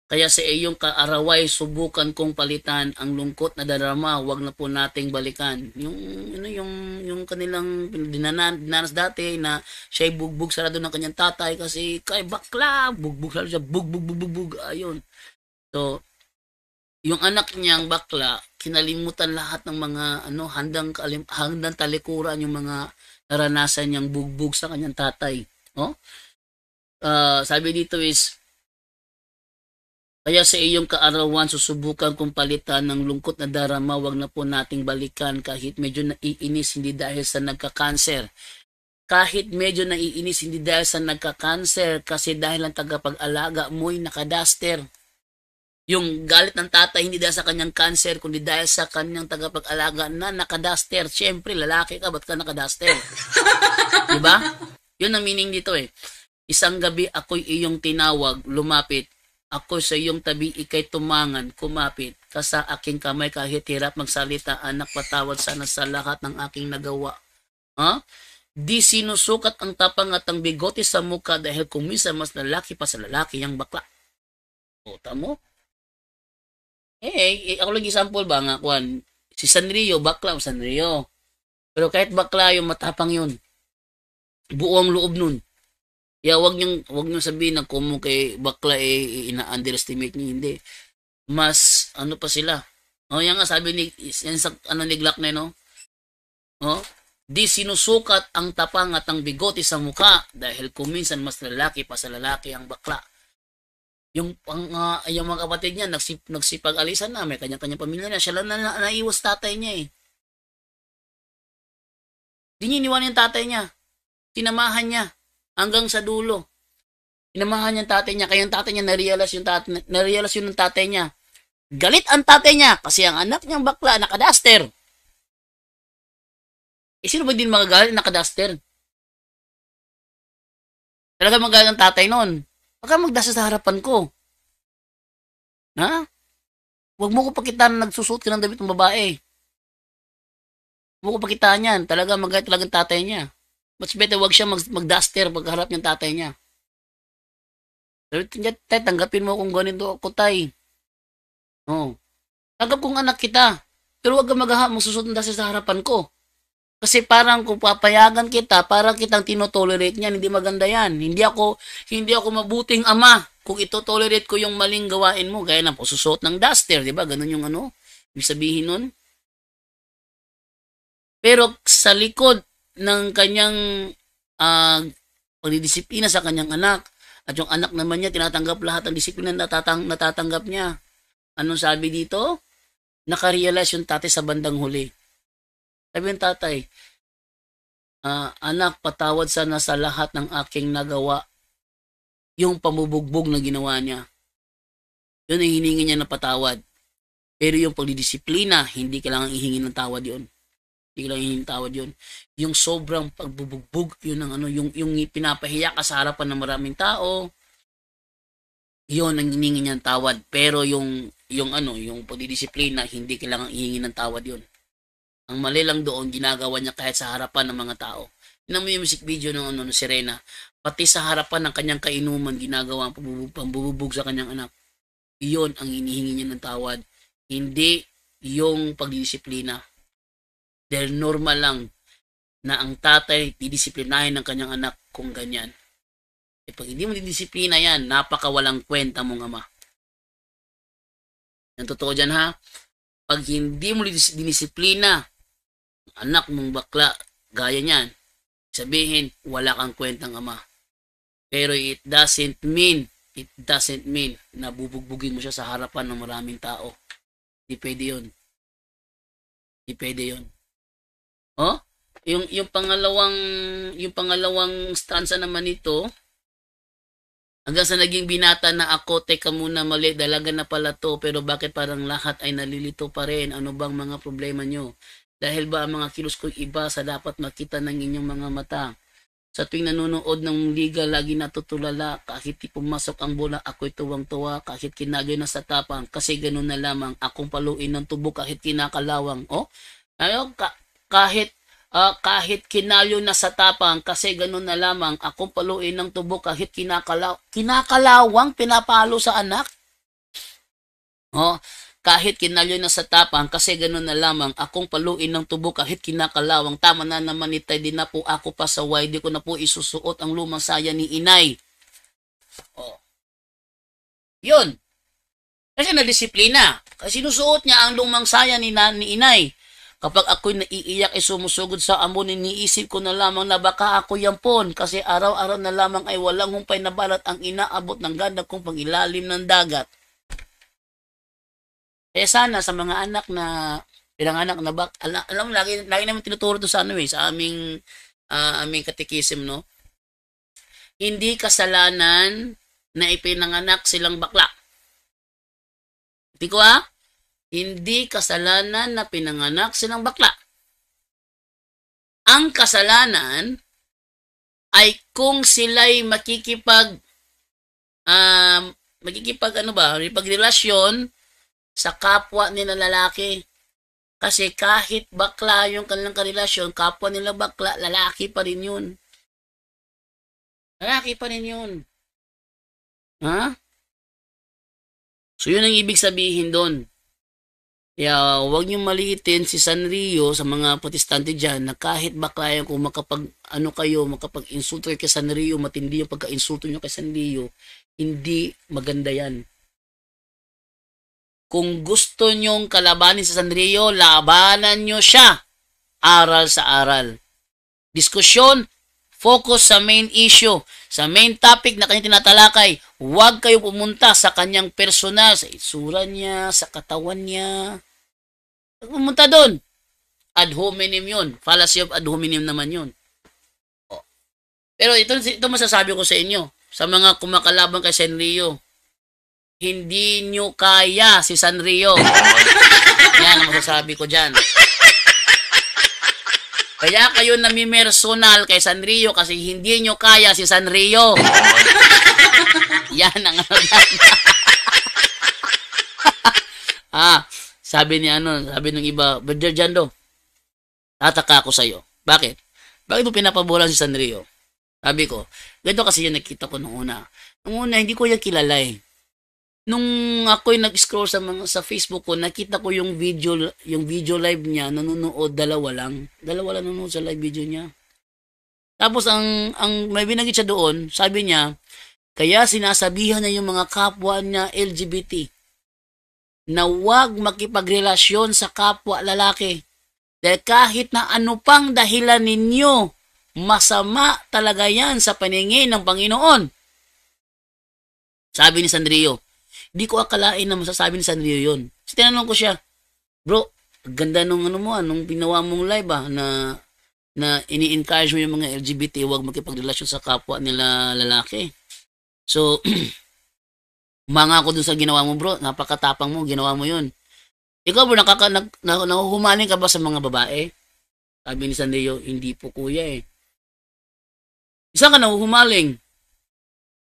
Kaya sa iyong kaaraway, subukan kong palitan ang lungkot na darama, wag na po nating balikan. Yung kanilang dinanas dati na siya'y bugbog sarado ng kanyang tatay kasi kay bakla, bugbog sarado siya, bugbog, ayun. So, yung anak niyang bakla, kinalimutan lahat ng mga handang talikuran yung mga naranasan niyang bugbog sa kanyang tatay. Sabi dito is, kaya sa iyong kaarawan, susubukan kong palitan ng lungkot na darama, wag na po nating balikan kahit medyo naiinis, hindi dahil sa nagka-cancer. Kahit medyo naiinis, hindi dahil sa nagka-cancer, kasi dahil ang tagapag-alaga mo'y nakadaster. Yung galit ng tatay, hindi dahil sa kanyang cancer, kundi dahil sa kanyang tagapag-alaga na nakadaster. Siyempre, lalaki ka, ba't ka nakadaster? Diba? Yun ang meaning dito Isang gabi, ako'y iyong tinawag, lumapit. Ako sa iyong tabi, ikay tumangan, kumapit. Ka sa aking kamay, kahit hirap magsalita, anak, patawad sana sa lahat ng aking nagawa. Di sinusukat ang tapang at ang bigote sa mukha dahil kung minsan mas lalaki pa sa lalaki yung bakla. Puta mo? Ako lang example ba nga, si Sanrio, bakla o Sanrio. Pero kahit bakla yung matapang yun. Buong loob nun. Kaya wag niyong sabihin na kung kay bakla ina-underestimate niyo, hindi. Mas pa sila. Yan nga sabi ni Glock na di sinusukat ang tapang at ang bigote sa mukha dahil kung minsan mas lalaki pa sa lalaki ang bakla. Yung mga kapatid niya nagsipag-alisan na, may kanya-kanya pamilya na, siya lang na naiwas tatay niya Di niya iniwan yung tatay niya. Sinamahan niya. Hanggang sa dulo. Inamahan niya ang tatay niya. Kaya yung tatay niya, narealize yun ng tatay niya. Galit ang tatay niya kasi ang anak niyang bakla nakadaster. Sino ba din magagalit nakadaster? Talaga magalit ang tatay nun. Baka magdasa sa harapan ko. Huwag mo ko pakitaan na nagsusuot ka ng damit ng babae. Huwag mo ko pakitaan yan. Talaga magalit talagang tatay niya. Much better wag siya mag-duster pagharap ng tatay niya. Tay, tanggapin mo kung ganito ako, tay. Tanggap kong anak kita. Pero wag kang magsusunod sa harapan ko. Kasi parang kung papayagan kita, parang kitang tinotolerate niyan, hindi maganda yan. Hindi ako mabuting ama kung ito-tolerate ko yung maling gawain mo. Gaya na po, susuot ng duster, di ba? Ganun yung ibig sabihin nun. Pero sa likod ng kanyang pagdidisiplina sa kanyang anak at yung anak naman niya tinatanggap lahat ng disiplina natatanggap niya. Anong sabi dito? Nakarealize yung tatay sa bandang huli. Sabi ng tatay, anak, patawad sana sa lahat ng aking nagawa. Yung pamubugbog na ginawa niya. Yun ang hiningi niya na patawad. Pero yung pagdidisiplina, hindi kailangan ihingi ng tawad yun. Biglang hinintawad yun. Yung sobrang pagbubugbog, yun ang yung pinapahiya ka sa harapan ng maraming tao, yun ang hiningi niyang tawad. Pero yung pagdidisiplina, hindi kailangang ihingi ng tawad yun. Ang mali lang doon, ginagawa niya kahit sa harapan ng mga tao. Tingnan mo yung music video ng Serena, pati sa harapan ng kanyang kainuman, ginagawa ang pambububog sa kanyang anak. Yun ang hinihingi niya ng tawad. Hindi yung pagdidisiplina. Dahil normal lang na ang tatay didisiplinahin ng kanyang anak kung ganyan. Pag hindi mo didisiplina yan, napakawalang kwenta mong ama. Yan totoo dyan Pag hindi mo didisiplina anak mong bakla, gaya niyan, sabihin, wala kang kwentang ama. Pero it doesn't mean na bubugbugin mo siya sa harapan ng maraming tao. Hindi pwede yun. yung pangalawang stanza naman nito, hanggang sa naging binata na ako, teka muna, mali, dalaga na pala to, pero bakit parang lahat ay nalilito pa rin? Ano bang mga problema nyo? Dahil ba ang mga kilos ko'y iba sa dapat makita ng inyong mga mata? Sa tuwing nanonood ng liga, lagi natutulala, kahit di pumasok ang bola, ako'y tuwang-tuwa, kahit kinagay na sa tapang, kasi ganun na lamang, akong paluin ng tubo kahit kinakalawang. Kahit kahit kinalyo na sa tapang, kasi ganun na lamang, akong paluin ng tubo kahit kinakalawang, pinapalo sa anak. Kahit kinalyo na sa tapang, kasi ganun na lamang, akong paluin ng tubo kahit kinakalawang. Tama na naman itay, di na po ako pasaway, di ko na po isusuot ang lumang saya ni inay. Yun. Kasi nadisiplina. Kasi sinusuot niya ang lumang saya ni inay. Kapag ako'y naiiyak ay sumusugod sa amon, iniisip ko na lamang na baka ako yampon, kasi araw-araw na lamang ay walang humpay na balat ang inaabot ng ganda kong pangilalim ng dagat. Kaya sana sa mga anak na pinanganak na alam mo, lagi namin tinuturo to sa sa aming katikisim, no? Hindi kasalanan na ipinanganak silang bakla. Hindi kasalanan na pinanganak silang bakla. Ang kasalanan ay kung sila'y makikipagrelasyon sa kapwa nila lalaki. Kasi kahit bakla yung kanilang karelasyon, kapwa nila bakla, lalaki pa rin yun. Lalaki pa rin yun. So yun ang ibig sabihin doon. Kaya huwag niyong maliitin si Sanrio sa mga protestante dyan na kahit bakla yan, kung makapag-insulto kayo kay Sanrio, matindi yung pagka-insulto nyo kay Sanrio, hindi maganda yan. Kung gusto nyong kalabanin sa Sanrio, labanan nyo siya. Aral sa aral. Diskusyon, focus sa main issue. Sa main topic na kanyang tinatalakay, huwag kayo pumunta sa kanyang personal, sa itsura niya, sa katawan niya. Pumunta doon. Ad hominem yun. Fallacy of ad hominem naman yun. Pero ito masasabi ko sa inyo. Sa mga kumakalaban kay Sanrio, hindi nyo kaya si Sanrio. Yan ang masasabi ko dyan. Kaya kayo namimersonal kay Sanrio kasi hindi nyo kaya si Sanrio. Yan ang sabi ng iba, Brother Jando, tataka ako sa'yo. Bakit? Bakit mo pinapaboran si Sanrio? Sabi ko, ganito kasi yung nakita ko nung una. Nung una, hindi ko yan kilala eh. Nung ako'y nag-scroll sa Facebook ko, nakita ko yung video live niya, nanonood, dalawa lang nanonood sa live video niya. Tapos ang may binanggit siya doon, sabi niya, kaya sinasabihan niya yung mga kapwa niya LGBT na huwag makipagrelasyon sa kapwa lalaki. Dahil kahit na ano pang dahilan ninyo, masama talaga yan sa paningin ng Panginoon. Sabi ni Sanrio. Di ko akalain na masasabi ni Sanrio yun. So, tinanong ko siya, bro, ganda nung nung pinawa mong live na ini-encourage mo yung mga LGBT, huwag makipagrelasyon sa kapwa nila lalaki. So, mga ako dun sa ginawa mo, bro, napakatapang mo, ginawa mo yun. Ikaw, bro, nahuhumaling ka ba sa mga babae? Sabi ni Sanrio, hindi po kuya eh. Isa ka nahuhumaling.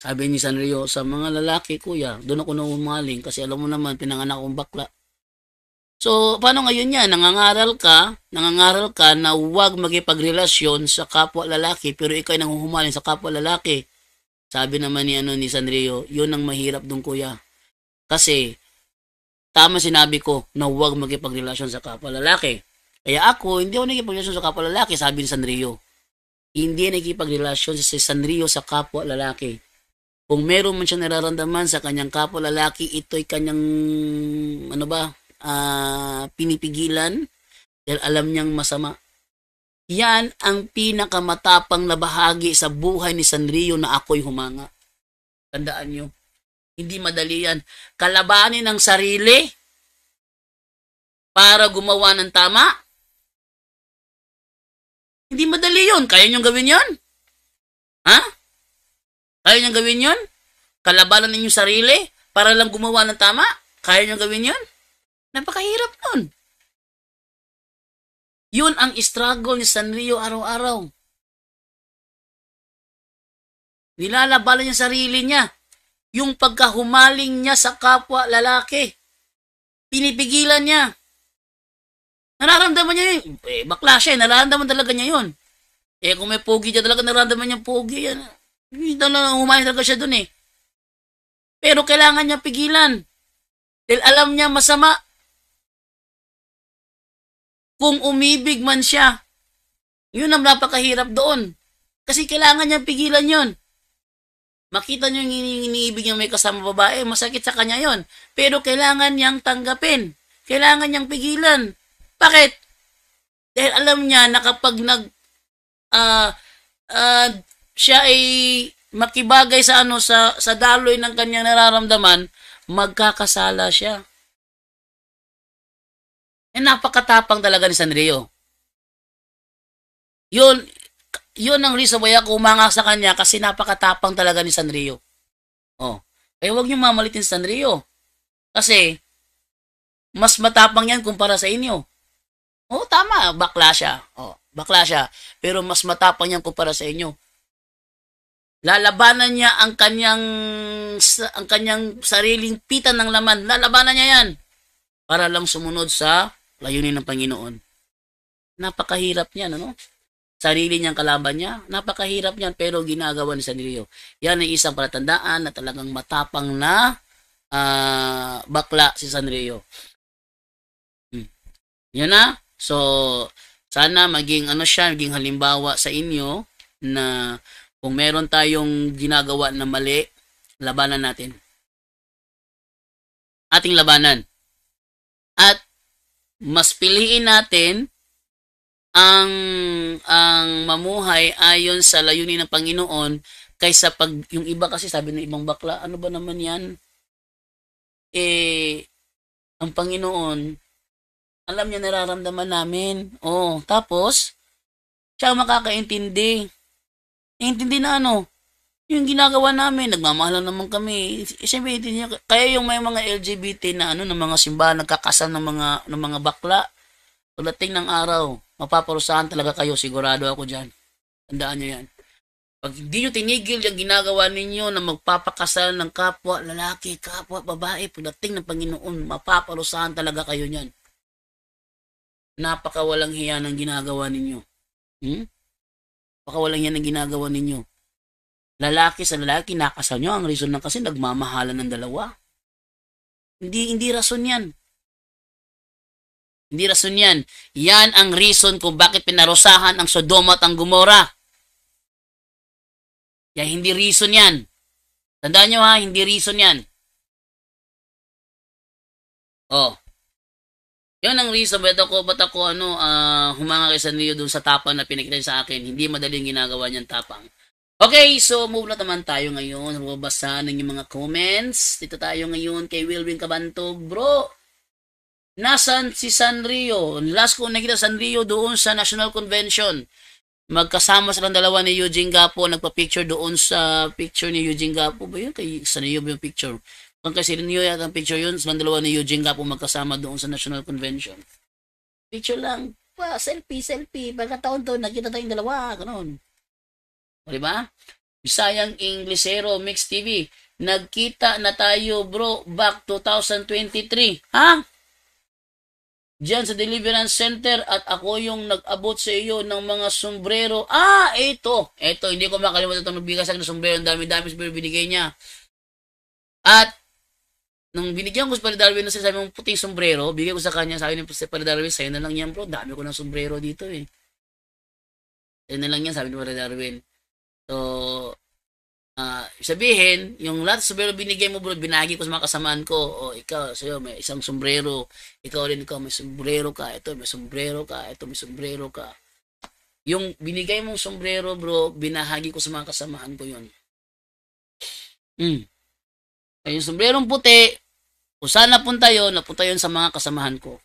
Sabi ni Sanrio, sa mga lalaki, kuya, doon ako nahumaling kasi alam mo naman, pinanganak akong bakla. So, paano ngayon yan? Nangangaral ka na huwag magipagrelasyon sa kapwa lalaki, pero ikaw ay nanguhumaling sa kapwa lalaki. Sabi naman ni Sanrio, yun ang mahirap doon, kuya. Kasi, tama sinabi ko na huwag magipagrelasyon sa kapwa lalaki. Kaya ako, hindi ako nagipagrelasyon sa kapwa lalaki, sabi ni Sanrio. Hindi nagipagrelasyon si Sanrio sa kapwa lalaki. Kung meron man siya nararamdaman sa kanyang kapwa lalaki, ito'y kanyang, pinipigilan dahil alam niyang masama. Yan ang pinakamatapang na bahagi sa buhay ni Sanrio na ako'y humanga. Tandaan niyo, hindi madali yan. Kalabanin ang sarili para gumawa ng tama. Hindi madali yun. Kaya niyong gawin yun? Ha? Kaya niyong gawin yun? Kalabanan ninyong sarili para lang gumawa ng tama? Kaya niyong gawin yun? Napakahirap nun. Yun ang struggle ni Sanrio araw-araw. Nilalabanan niya sarili niya. Yung pagkahumaling niya sa kapwa lalaki. Pinipigilan niya. Nararamdaman niya yun. Bakla siya. Nararamdaman talaga niya yun. Kung may pogi siya talaga, nararamdaman niya pogi yan. Hindi humaling talaga siya dun Pero kailangan niya pigilan. Dahil alam niya masama. Kung umibig man siya, yun ang napakahirap doon. Kasi kailangan niya pigilan yun. Makita niyo yung iniibig niya may kasama babae, masakit sa kanya yon. Pero kailangan niyang tanggapin. Kailangan niyang pigilan. Bakit? Dahil alam niya na kapag siya ay makibagay sa sa daloy ng kanyang nararamdaman, magkakasala siya. Napakatapang talaga ni Sanrio. Yun ang reason why ako umanga sa kanya kasi napakatapang talaga ni Sanrio. Kaya huwag niyo mamalitin si Sanrio. Kasi, mas matapang yan kumpara sa inyo. Tama, bakla siya. Bakla siya. Pero mas matapang yan kumpara sa inyo. Lalabanan niya ang kanyang sariling pitan ng laman. Lalabanan niya yan. Para lang sumunod sa layunin ng Panginoon. Napakahirap niyan, Sarili niyang kalaban niya, napakahirap niyan, pero ginagawa ni Sanrio. Yan ay isang palatandaan na talagang matapang na bakla si Sanrio. Yan na. So, sana maging maging halimbawa sa inyo na kung meron tayong ginagawa na mali, labanan natin. Ating labanan. At mas piliin natin ang mamuhay ayon sa layunin ng Panginoon kaysa pag yung iba kasi sabi ng ibang bakla, ano ba naman yan? Ang Panginoon, alam niya nararamdaman namin. Tapos, siya makakaintindi. Intindi na yung ginagawa namin, nagmamahalan naman kami. Siyempre, kaya yung may mga LGBT na ng mga simbahan nagkakasal ng mga bakla, pagdating ng araw, mapaparusahan talaga kayo, sigurado ako dyan. Tandaan nyo yan. Pag hindi nyo tinigil yung ginagawa ninyo na magpapakasal ng kapwa lalaki, kapwa babae, pagdating ng Panginoon, mapaparusahan talaga kayo nyan. Napakawalang hiya ng ginagawa ninyo. Napakawalang hiya ng ginagawa ninyo. Lalaki sa lalaki, nakasal nyo. Ang reason lang kasi nagmamahalan ng dalawa. Hindi rason yan. Hindi rason yan. Yan ang reason kung bakit pinarusahan ang Sodoma at ang Gomora. Yan, hindi reason yan. Tandaan nyo hindi reason yan. Yan ang reason ba't ako humanga kay Sanrio dun sa tapang na pinakita sa akin. Hindi madaling ginagawa niyang tapang. Okay, so move na naman tayo ngayon. Mababasa ng yung mga comments. Dito tayo ngayon kay Wilwin Cabantog. Bro, nasan si Sanrio? Last ko nakita Sanrio doon sa National Convention. Magkasama silang dalawa ni Eugene Gapo. Nagpa-picture doon sa picture ni Eugene Gapo. Ba yun? Kay Sanrio ba yung picture? Kung kasi Sanrio yata ang picture yun, silang dalawa ni Eugene Gapo magkasama doon sa National Convention. Picture lang. Selfie. Pagkataon-taon, nakita tayong dalawa. Ganon. Diba? Bisayang Inglesero Mix TV. Nagkita na tayo bro back 2023. Ha? Diyan sa Deliverance Center at ako yung nag-abot sa iyo ng mga sombrero. Ito. Hindi ko makalimutan itong nagbigay sa akin ng sombrero. Ang dami-dami sombrero binigay niya. At nung binigyan ko sa Padre Darwin na sabi mong puting sombrero, bigay ko sa kanya, sabi ni Padre Darwin, sa'yo na lang yan bro. Dami ko ng sombrero dito Sa'yo na lang yan, sabi ni Padre Darwin. So, sabihin, yung lahat sa sombrero binigay mo bro, binagi ko sa mga kasamaan ko. Ikaw, sa'yo, may isang sombrero. Ikaw rin, may sombrero ka. Ito, may sombrero ka. Ito, may sombrero ka. Yung binigay mong sombrero bro, binahagi ko sa mga kasamaan ko yun. Yung sombrerong puti, kung saan napunta yun sa mga kasamahan ko.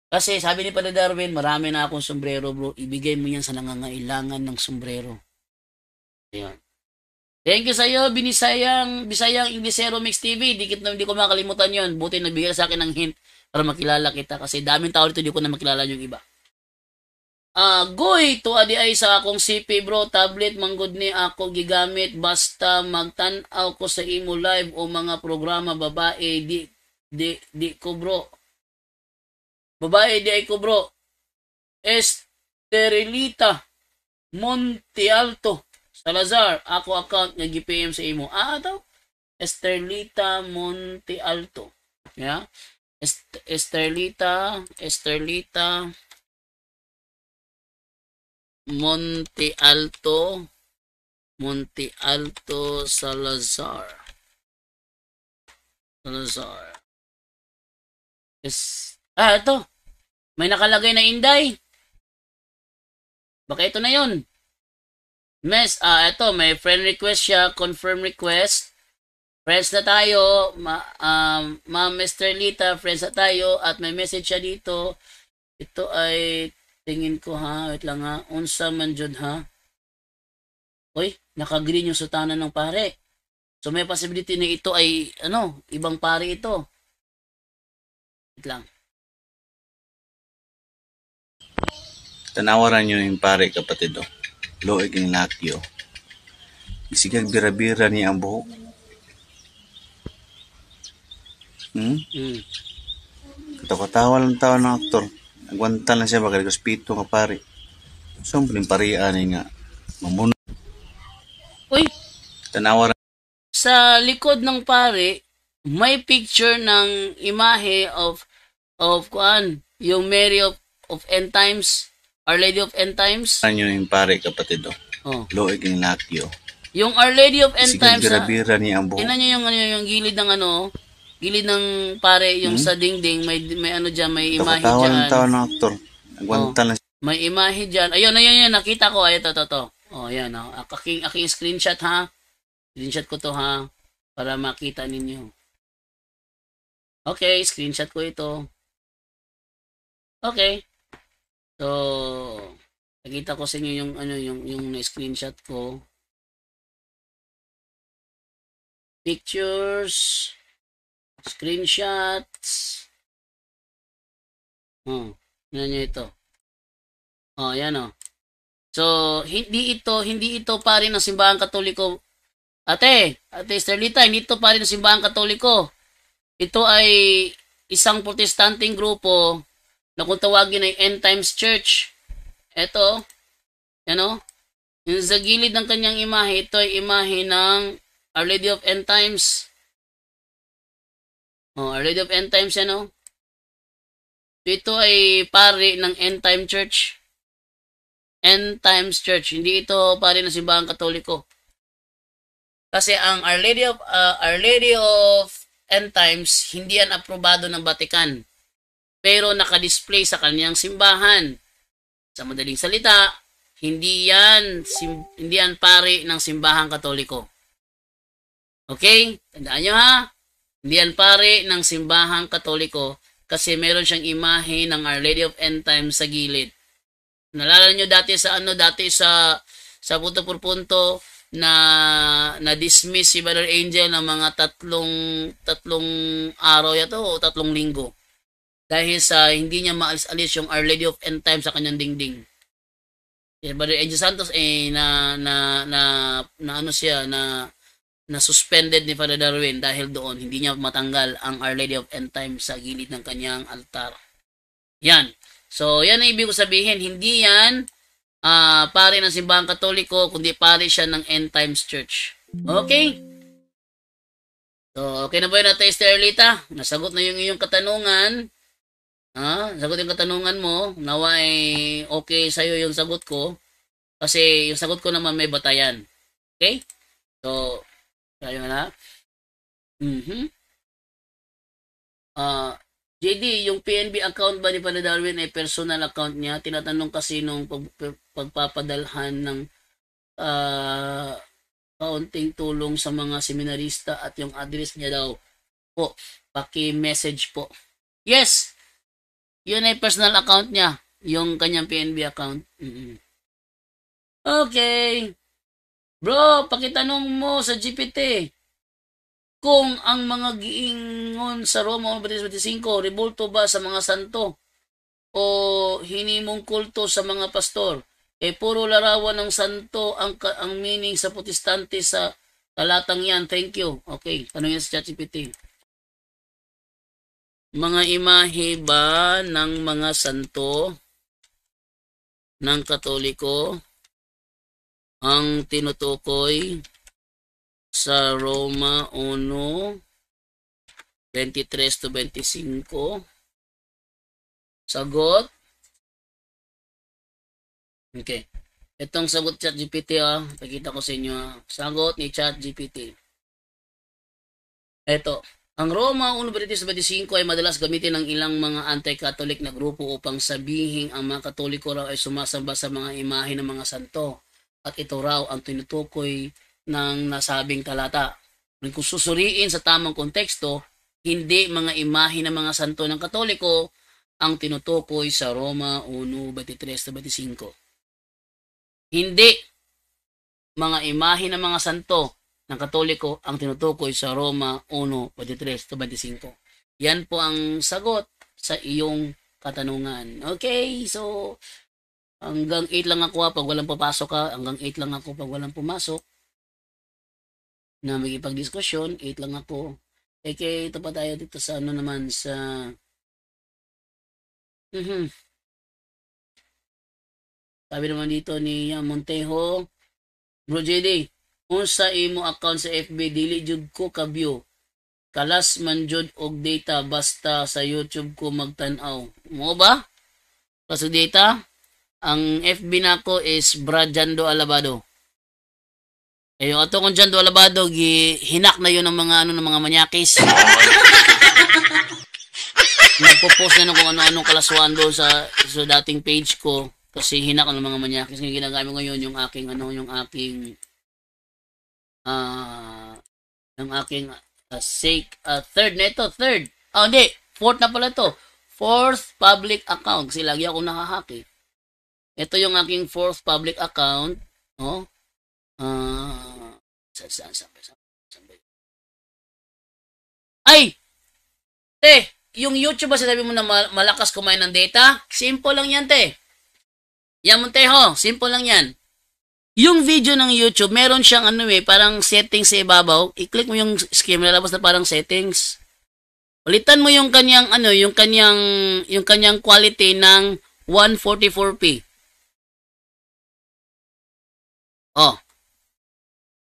Kasi sabi ni Padre Darwin, marami na akong sombrero bro, ibigay mo yan sa nangangailangan ng sombrero. Ayan. Thank you sa iyo, Bisayang Inglesero Mix TV. Hindi ko makalimutan yon. Buti nagbigay sa akin ng hint para makilala kita. Kasi daming tao dito, di ko na makilala yung iba. Goy, to adi ay sa akong CP bro, tablet, manggod ni ako gigamit. Basta magtanaw ko sa imo live o mga programa, babae, di ko bro. Babae, di ay ko bro. Esterilita Monte Alto Salazar, ako account nga GPM sa imo. Daw. Esterlita Monte Alto. Yeah? Esterlita Monte Alto Salazar. Ito. May nakalagay na Inday. Baka ito na yon. Ito, may friend request siya, confirm request. Friends na tayo, Ma'am Mr. Lita, friends na tayo, at may message siya dito. Ito ay, tingin ko ha, wait lang ha, unsa man jud ha. Uy, naka-green yung sutana ng pare. So may possibility na ito ay, ibang pare ito. Wait lang. Tanawaran nyo yung pare kapatid o. Loig ang lakyo. Isigag bira-bira niya ang buhok. Katawa lang tao ng aktor. Nagwanta lang siya baka nagkaspito nga pare. So, ang parian nga. Mamuno. Uy! Tanawaran. Sa likod ng pare, may picture ng imahe of yung Mary of End Times. Our Lady of End Times. Ano yung pare kapatid o. Loig ang lakyo. Yung Our Lady of End Times. Bira-bira niya ang buhok. Tingnan nyo yung gilid ng gilid ng pare, yung sa dingding, may dyan, may imahe dyan. Katawa lang tao ng aktor. Nagwanta lang. May imahe dyan. Ayun, nakita ko. Ayun, to. Ayan, aking screenshot ha. Screenshot ko to ha. Para makita ninyo. Okay, screenshot ko ito. Okay. So, nakita ko sa inyo yung na-screenshot ko. Pictures, screenshots. Yan nyo ito. Yan o. So, hindi ito pare ng simbahan katoliko. Ate Sterlita, hindi ito pare ng simbahan katoliko. Ito ay isang protestanteng grupo na kung tawagin ay End Times Church. Ito, yung sa gilid ng kanyang imahe, ito ay imahe ng Our Lady of End Times. Our Lady of End Times, So, ito ay pare ng End Time Church. End Times Church. Hindi ito pare ng simbahan katoliko. Kasi ang Our Lady of End Times, hindi yan aprobado ng Vatican. Pero nakadisplay sa kanyang simbahan. Sa madaling salita, hindi yan pare ng simbahan katoliko. Okay? Tandaan nyo ha? Hindi yan pare ng simbahan katoliko kasi meron siyang imahe ng Our Lady of End Times sa gilid. Nalala nyo dati sa punto por punto na dismiss si Brother Angel ng mga tatlong araw yato o 3 linggo. Dahil sa hindi niya maalis-alis yung Our Lady of End Times sa kanyang dingding. Brother Angel Santos na suspended ni Father Darwin dahil doon hindi niya matanggal ang Our Lady of End Times sa gilid ng kanyang altar. Yan. So, yan ang ibig ko sabihin. Hindi yan pare ng simbahan katoliko, kundi pare siya ng End Times Church. Okay? So, okay na ba yun natin, Sterlita? Nasagot na yung iyong katanungan. Sagot yung katanungan mo. Nawa ay okay sa'yo yung sagot ko. Kasi yung sagot ko naman may batayan. Okay? So, tayo na. JD, yung PNB account ba ni Father Darwin ay personal account niya? Tinatanong kasi nung pagpapadalhan ng kaunting tulong sa mga seminarista at yung address niya daw po. Paki-message po. Yes! Yun ay personal account niya. Yung kanyang PNB account. Okay. Bro, pakitanong mo sa GPT. Kung ang mga giingon sa Roma 1:25, rebulto ba sa mga santo? O hinimong kulto sa mga pastor? Puro larawan ng santo ang meaning sa protestante sa talatang yan. Thank you. Okay, tanong yan sa ChatGPT. Mga imahe ba ng mga santo ng Katoliko ang tinutukoy sa Roma 1:23-25? Sagot? Okay. Itong sagot ChatGPT pakita ko sa inyo Sagot ni ChatGPT. Ito. Ang Roma 1:23-25 ay madalas gamitin ng ilang mga anti-Catholic na grupo upang sabihin ang mga Katoliko raw ay sumasamba sa mga imahe ng mga santo. At ito raw ang tinutukoy ng nasabing talata. Kung susuriin sa tamang konteksto, hindi mga imahe ng mga santo ng Katoliko ang tinutukoy sa Roma 1:23-25. Hindi mga imahe ng mga santo ng Katoliko ang tinutukoy sa Roma 1:23-25. Yan po ang sagot sa iyong katanungan. Okay, so hanggang 8 lang ako pag walang papasok hanggang 8 lang ako pag walang pumasok na magipag-diskusyon. 8 lang ako. Okay, ito pa tayo dito sa ano naman sa sabi naman dito ni Montejo, Bro JD, unsa imo account sa FB dili jud ko kabyo. Kalas man jud og data basta sa YouTube ko magtan-aw. Mo ba? Kasi data, ang FB nako is Brajando Alabado. Yung ato kong Jando Alabado hinak na yun ng mga ng mga manyakis. Nagpo-post na kung ano-anong kalaswaan doon sa dating page ko. Kasi hinak ng mga manyakis. Ngayon ginagamit ko yun yung aking third na ito, third. Hindi, fourth na pala to. Fourth public account. Kasi lagi ako nakahaki. Ito yung aking fourth public account. Ay! Yung YouTube ba sabi mo na malakas kumain ng data? Simple lang yan, Yan, Montejo, simple lang yan. Yung video ng YouTube, meron siyang parang settings sa ibabaw. I-click mo yung scheme, lalabas na parang settings. Palitan mo yung kanyang yung kanyang quality ng 144p.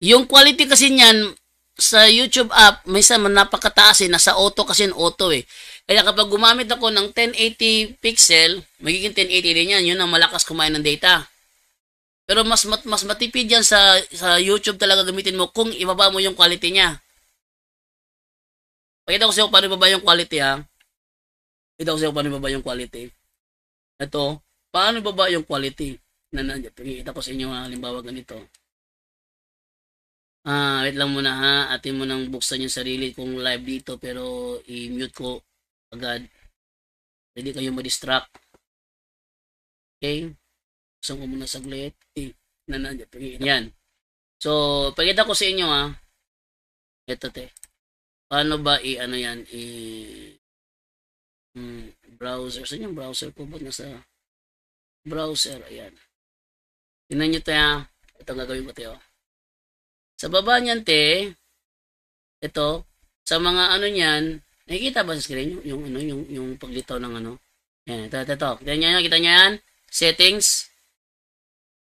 Yung quality kasi niyan sa YouTube app, minsan napakataas nasa auto kasi auto Kaya kapag gumamit ako ng 1080 pixel, magiging 1080 din yan. Yun ang malakas kumain ng data. Pero mas matipid yan sa YouTube talaga gamitin mo kung ibaba mo yung quality niya. Pakita ko sa iyo paano ibaba yung quality Pakita ko sa iyo paano ibaba yung quality. Ito, paano ibaba yung quality? Pakita ko sa inyo halimbawa ganito. Wait lang muna Atin mo nang buksan yung sarili kong live dito pero i-mute ko agad. Hindi kayo ma-distract. Okay? Gusto ko muna saglit. Yan. So, pakita ko sa inyo Ito paano ba browser. Saan yung browser ko? Ba't nasa browser? Ayan. Tingnan nyo Ito gagawin ko Sa baba niyan ito, sa mga niyan, nakikita ba sa screen yung paglitaw ng Yan, ito. Kita niyo yan? Settings.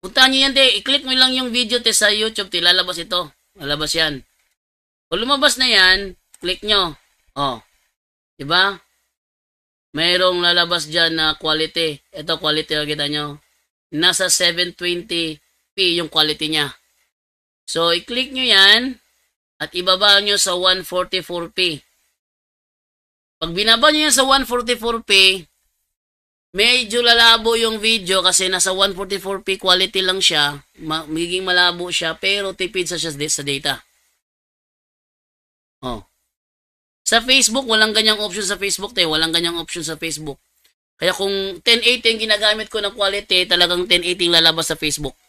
Puntahan niyo yan, i-click mo lang yung video sa YouTube, lalabas ito. Lalabas yan. Kung lumabas na yan, click nyo. Diba? Mayroong lalabas dyan na quality. Ito, quality, kita nyo. Nasa 720p yung quality niya. So, i-click nyo yan at ibaba nyo sa 144p. Pag binaba nyo yan sa 144p, medyo lalabo yung video kasi nasa 144p quality lang siya. Magiging malabo siya pero tipid siya sa data. Sa Facebook, walang ganyang option sa Facebook. Walang ganyang option sa Facebook. Kaya kung 1080 ang ginagamit ko ng quality, talagang 1080 lalabas sa Facebook.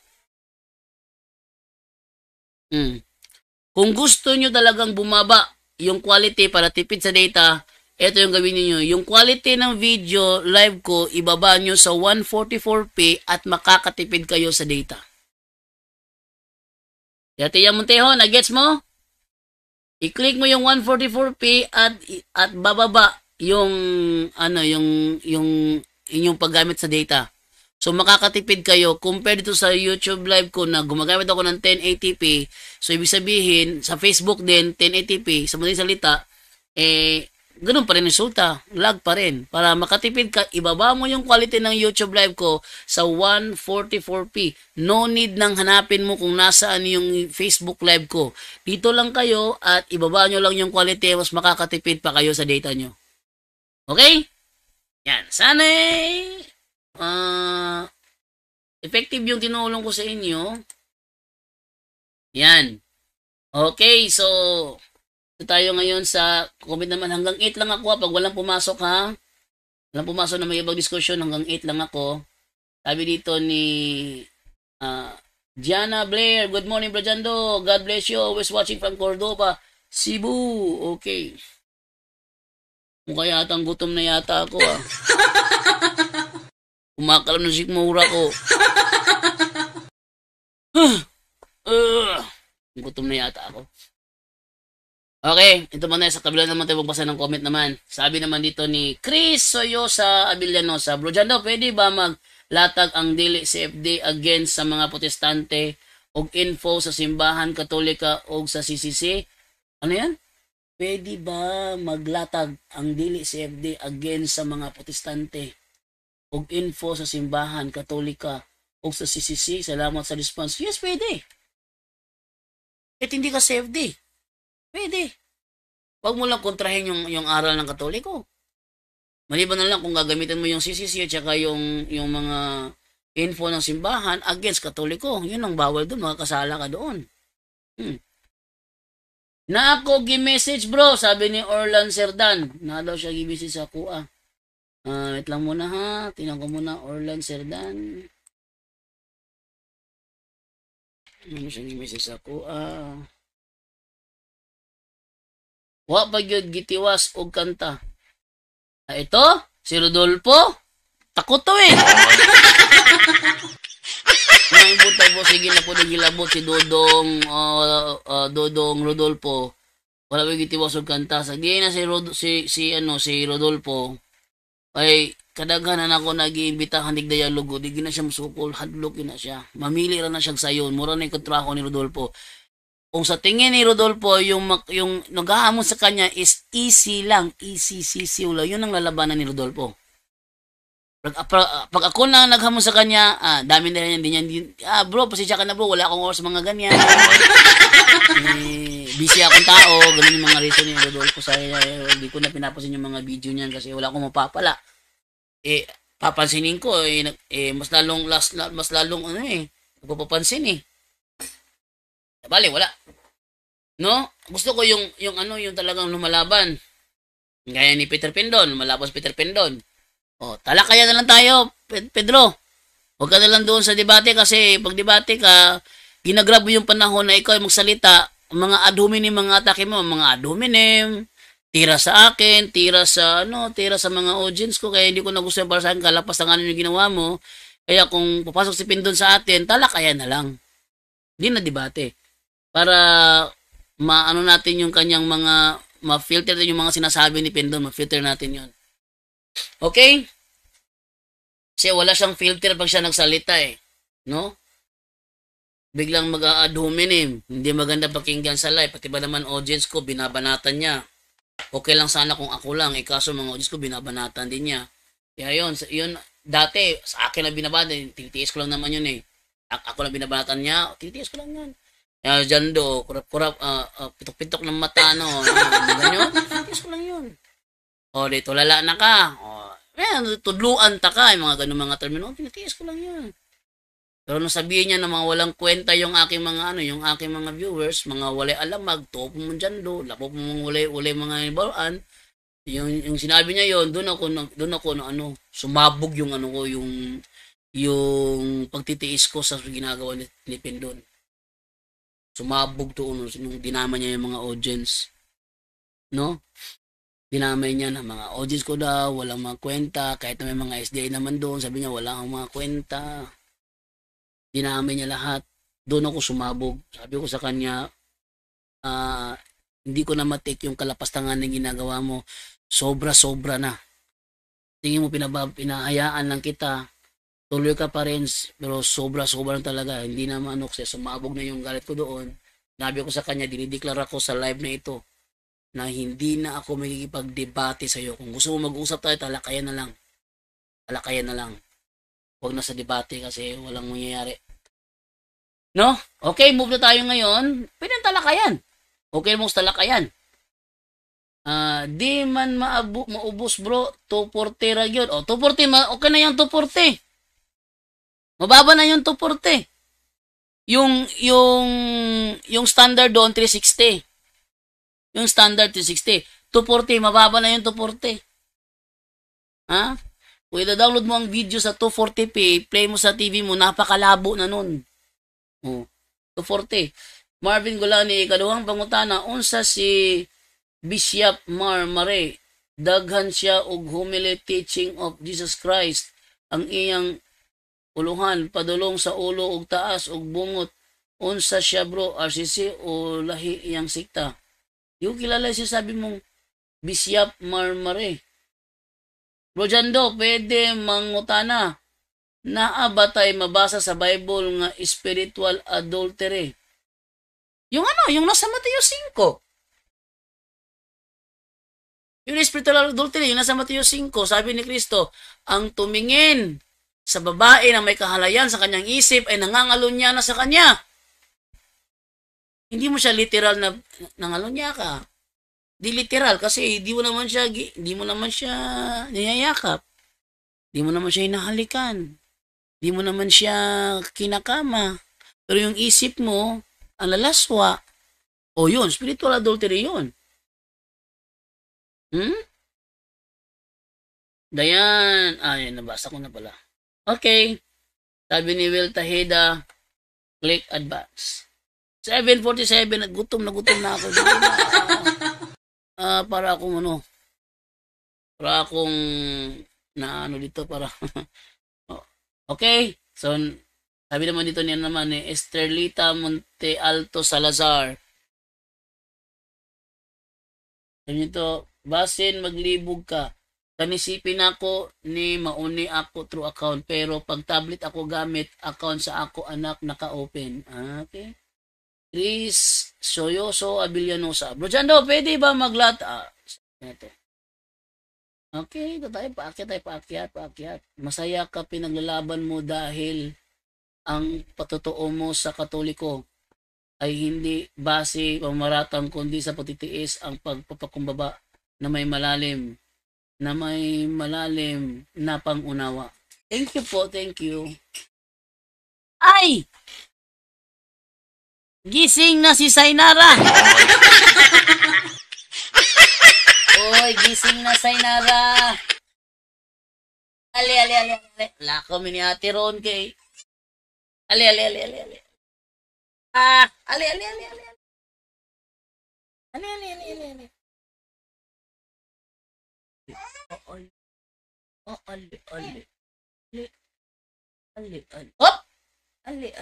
Kung gusto nyo talagang bumaba yung quality para tipid sa data, ito yung gawin niyo. Yung quality ng video live ko, ibaba nyo sa 144p at makakatipid kayo sa data. Tiya Montejo, na-gets mo? I-click mo yung 144p at bababa yung inyong paggamit sa data. So makakatipid kayo compared to sa YouTube live ko na gumagamit ako ng 1080p. So ibig sabihin sa Facebook din 1080p, sa madaling salita ganun pa rin resulta, lag pa rin. Para makatipid ka, ibaba mo yung quality ng YouTube live ko sa 144p. No need nang hanapin mo kung nasaan yung Facebook live ko. Dito lang kayo at ibaba nyo lang yung quality, mas makakatipid pa kayo sa data nyo. Okay? Yan. Sana effective yung tinulong ko sa inyo. Yan. Okay, so ito tayo ngayon sa comment naman. Hanggang 8 lang ako pag walang pumasok ha. Walang pumasok na may ibang discussion. Hanggang 8 lang ako. Sabi dito ni Gianna Blair. Good morning, Brajando. God bless you. Always watching from Cordova, Cebu. Okay. Mukha yatang gutom na yata ako ah. Kumakalam na sikmura ko. Gutom na yata ako. Okay, ito muna sa kabila naman tayo magbasa ng comment naman. Sabi naman dito ni Chris Soyosa Abillanosa, Brojando, pwede ba maglatag ang dili CFD against sa mga protestante o info sa simbahan katolika o sa CCC? Ano yan? Pwede ba maglatag ang dili CFD against sa mga protestante o info sa simbahan katolika o sa CCC? Salamat sa response. Yes, pwede. At hindi ka CFD. Pwede. Huwag mo lang kontrahin yung aral ng Katoliko. Maliban na lang kung gagamitin mo yung CCC at saka yung mga info ng simbahan against Katoliko. Yun ang bawal doon. Makakasala ka doon. Na ako gi-message bro, sabi ni Orlan Serdan. Na daw siya gi-message sa kuha. Wait lang muna ha. Tingnan ko muna Orlan Serdan. Ano siya gi-message sa kuha. Wa pa gyud gitiwas og kanta. Ito, si Rodolfo. Takot to eh. Nang buta po sige na po nagilabot si Dodong Rodolfo. Wala pa gitiwas og kanta. Sa di na si Rodolfo. Ay kadaghanan ako nag-iimbita handig dialogo, di na siya musukol, hadlok na siya. Mamili ra na siya sayon. Mura na kontraho ni Rodolfo. Kung sa tingin ni Rodolfo, yung naghahamon sa kanya is easy lang, easy, lang. Yun ang lalabanan ni Rodolfo. Pag ako na naghamon sa kanya, dami na yan, bro, pasensya ka na bro, wala akong oras sa mga ganyan. Busy akong tao, ganun yung mga reason ni Rodolfo. Hindi ko na pinapasin yung mga video niyan kasi wala akong mapapala. Papansinin ko, mas lalong nagpapansin Bale, wala. No? Gusto ko yung talagang lumalaban. Gaya ni Peter Pendon, lumalaban si Peter Pendon. Talakayan na lang tayo, Pedro. Huwag ka na lang doon sa debate kasi pag debate ka, ginagrab yung panahon na ikaw ay magsalita, mga ad hominem, mga atake mo, mga ad hominem, tira sa akin, tira sa mga audience ko, kaya hindi ko nagustuhan para sa akin, kalapas ang yung ginawa mo. Kaya kung papasok si Pendon sa atin, talakayan na lang. Hindi na debate. Para maano natin yung kanyang ma-filter natin yung mga sinasabi ni Pendon, ma-filter natin yon. Okay? Kasi wala siyang filter pag siya nagsalita no? Biglang mag-ad hominem, hindi maganda pakinggan sa live, pati ba naman audience ko, binabanatan niya. Okay lang sana kung ako lang, kaso mga audience ko, binabanatan din niya. Kaya yun, dati, sa akin na binabanatan, titiis ko lang naman yun Ako lang binabanatan niya, titiis ko lang yun. Jando, kurap-kurap, pitok-pitok ng mata, ganyan, titiis ko lang yun. Dito, lala na ka. Tudluan ta ka, mga ganun mga termino, titiis ko lang yun. Pero nung sabihin niya na mga walang kwenta yung aking mga viewers, mga walay alamag, topo mo dyan lapo mo mga walay mga ibalaan, Yung sinabi niya yon, doon ako na ano, sumabog yung ano ko, yung pagtitiis ko sa ginagawa ni Pendon. Sumabog doon nung dinama niya yung mga audience. No? Dinamay niya na mga audience ko daw, walang mga kwenta, kahit na may mga SDA naman doon, sabi niya wala akong mga kwenta. Dinamay niya lahat. Doon ako sumabog. Sabi ko sa kanya, hindi ko na matik yung kalapastangan ng ginagawa mo. Sobra-sobra na. Tingin mo pinahayaan lang kita. Tuloy ka pa rin, pero sobra-sobra na talaga. Hindi naman ano, kasi sumabog na yung galit ko doon. Sabi ko sa kanya, dinideklara ko sa live na ito na hindi na ako makikipag-debate sa iyo. Kung gusto mo mag-usap tayo, talakayan na lang. Talakayan na lang. Huwag na sa debate kasi walang mangyayari. No? Okay, move na tayo ngayon. Pwede ang talakayan. Okay mo sa talakayan. Di man maubos bro, 240 ra yun. O, 240, okay na yung 240. Mababa na yung 240. Yung standard doon, 360. Yung standard 360. 240, mababa na yung 240. Ha? Kung i-download mo ang video sa 240p, play mo sa TV mo, napakalabo na nun. Oh, 240. Marvin Golani, ikaduhang pangutana, unsa si Bishop Mare, daghan siya og homily teaching of Jesus Christ. Ang iyang uluhan, padulong sa ulo og taas og bungot. Unsa siya bro, RCC o lahi iyang sikta? Yung kilala siya sabi mong Bishop Mare. Bro Jando, pwede mangutana. Naa ba tayo mabasa sa Bible nga spiritual adultery? Yung ano, yung nasa Mateo 5. Yung spiritual adultery, yung nasa Mateo 5, sabi ni Kristo, ang tumingin sa babae na may kahalayan sa kanyang isip ay nangangalunya na sa kanya. Hindi mo siya literal na nangalunya ka. Di literal kasi di mo naman siya niyayakap. Di mo naman siya hinahalikan. Di mo naman siya kinakama. Pero yung isip mo, ang lalaswa. O yun, spiritual adultery yun. Dayan. Yan, nabasa ko na pala. Okay. Sabi ni Will Taheda, click advance. 7:47, gutom na ako. Para akong dito para okay. So sabi naman dito niya naman Esterlita Monte Alto Salazar. Sabi nito, basin maglibog ka. Kanisipin ako ni mauni ako through account pero pag tablet ako gamit account sa ako anak naka-open. Okay. Chris Soyoso Abilianosa. Bro Jando, pwede ba maglat? Ito. Okay, ito tayo. Paakyat. Masaya ka pinaglalaban mo dahil ang patotoo mo sa Katoliko ay hindi base pamaratang kundi sa pagtitiis ang pagpapakumbaba na may malalim na pangunawa. Thank you po, thank you. Ay! Gising na si Sainara. Oy, gising na Sainara. Ali. Lako mi ni Ate Ron kay. Ali. Ali. Hop! Ali.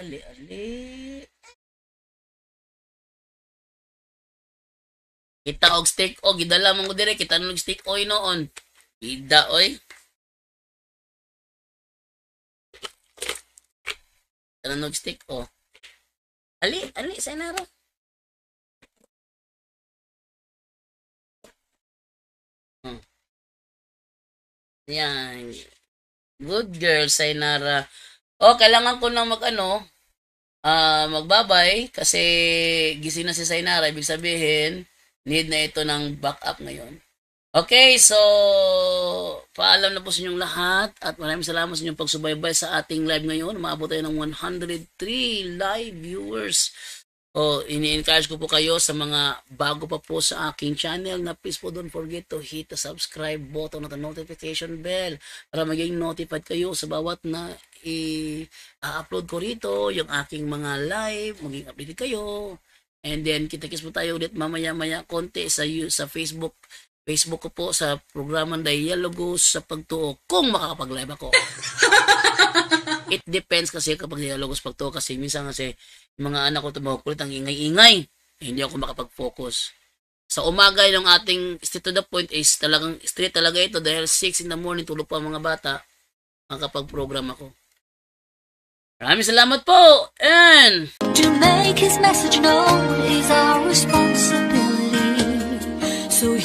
Kita og steak o gidala man ko dire kita nog steak oy noon. Ida oy. Kita nog steak o. Ali Sainara. Yan. Good girl Sainara. Kailangan ko nang magbabay kasi gising na si Sainara, ibig sabihin need na ito ng backup ngayon. Okay, so paalam na po sa inyong lahat at maraming salamat sa inyong pagsubaybay sa ating live ngayon. Maabot tayo ng 103 live viewers. Ini-encourage ko po kayo sa mga bago pa po sa aking channel na please po don't forget to hit the subscribe button at the notification bell para maging notified kayo sa bawat na i-upload ko rito, yung aking mga live, maging updated kayo. And then kita-kits po tayo ulit mamaya-maya konti sa Facebook ko po sa programang Dialogos sa Pagtuo kung makakapag-live ako. It depends kasi kapag Dialogos Pagtuo kasi minsan kasi mga anak ko tumakulit ang ingay-ingay. Hindi ako makapag-focus. Sa umaga yung ating straight to the point is talagang straight talaga ito dahil 6 in the morning tulog pa mga bata makapag-program ako. Maraming salamat po! And to make his message known is our responsibility. So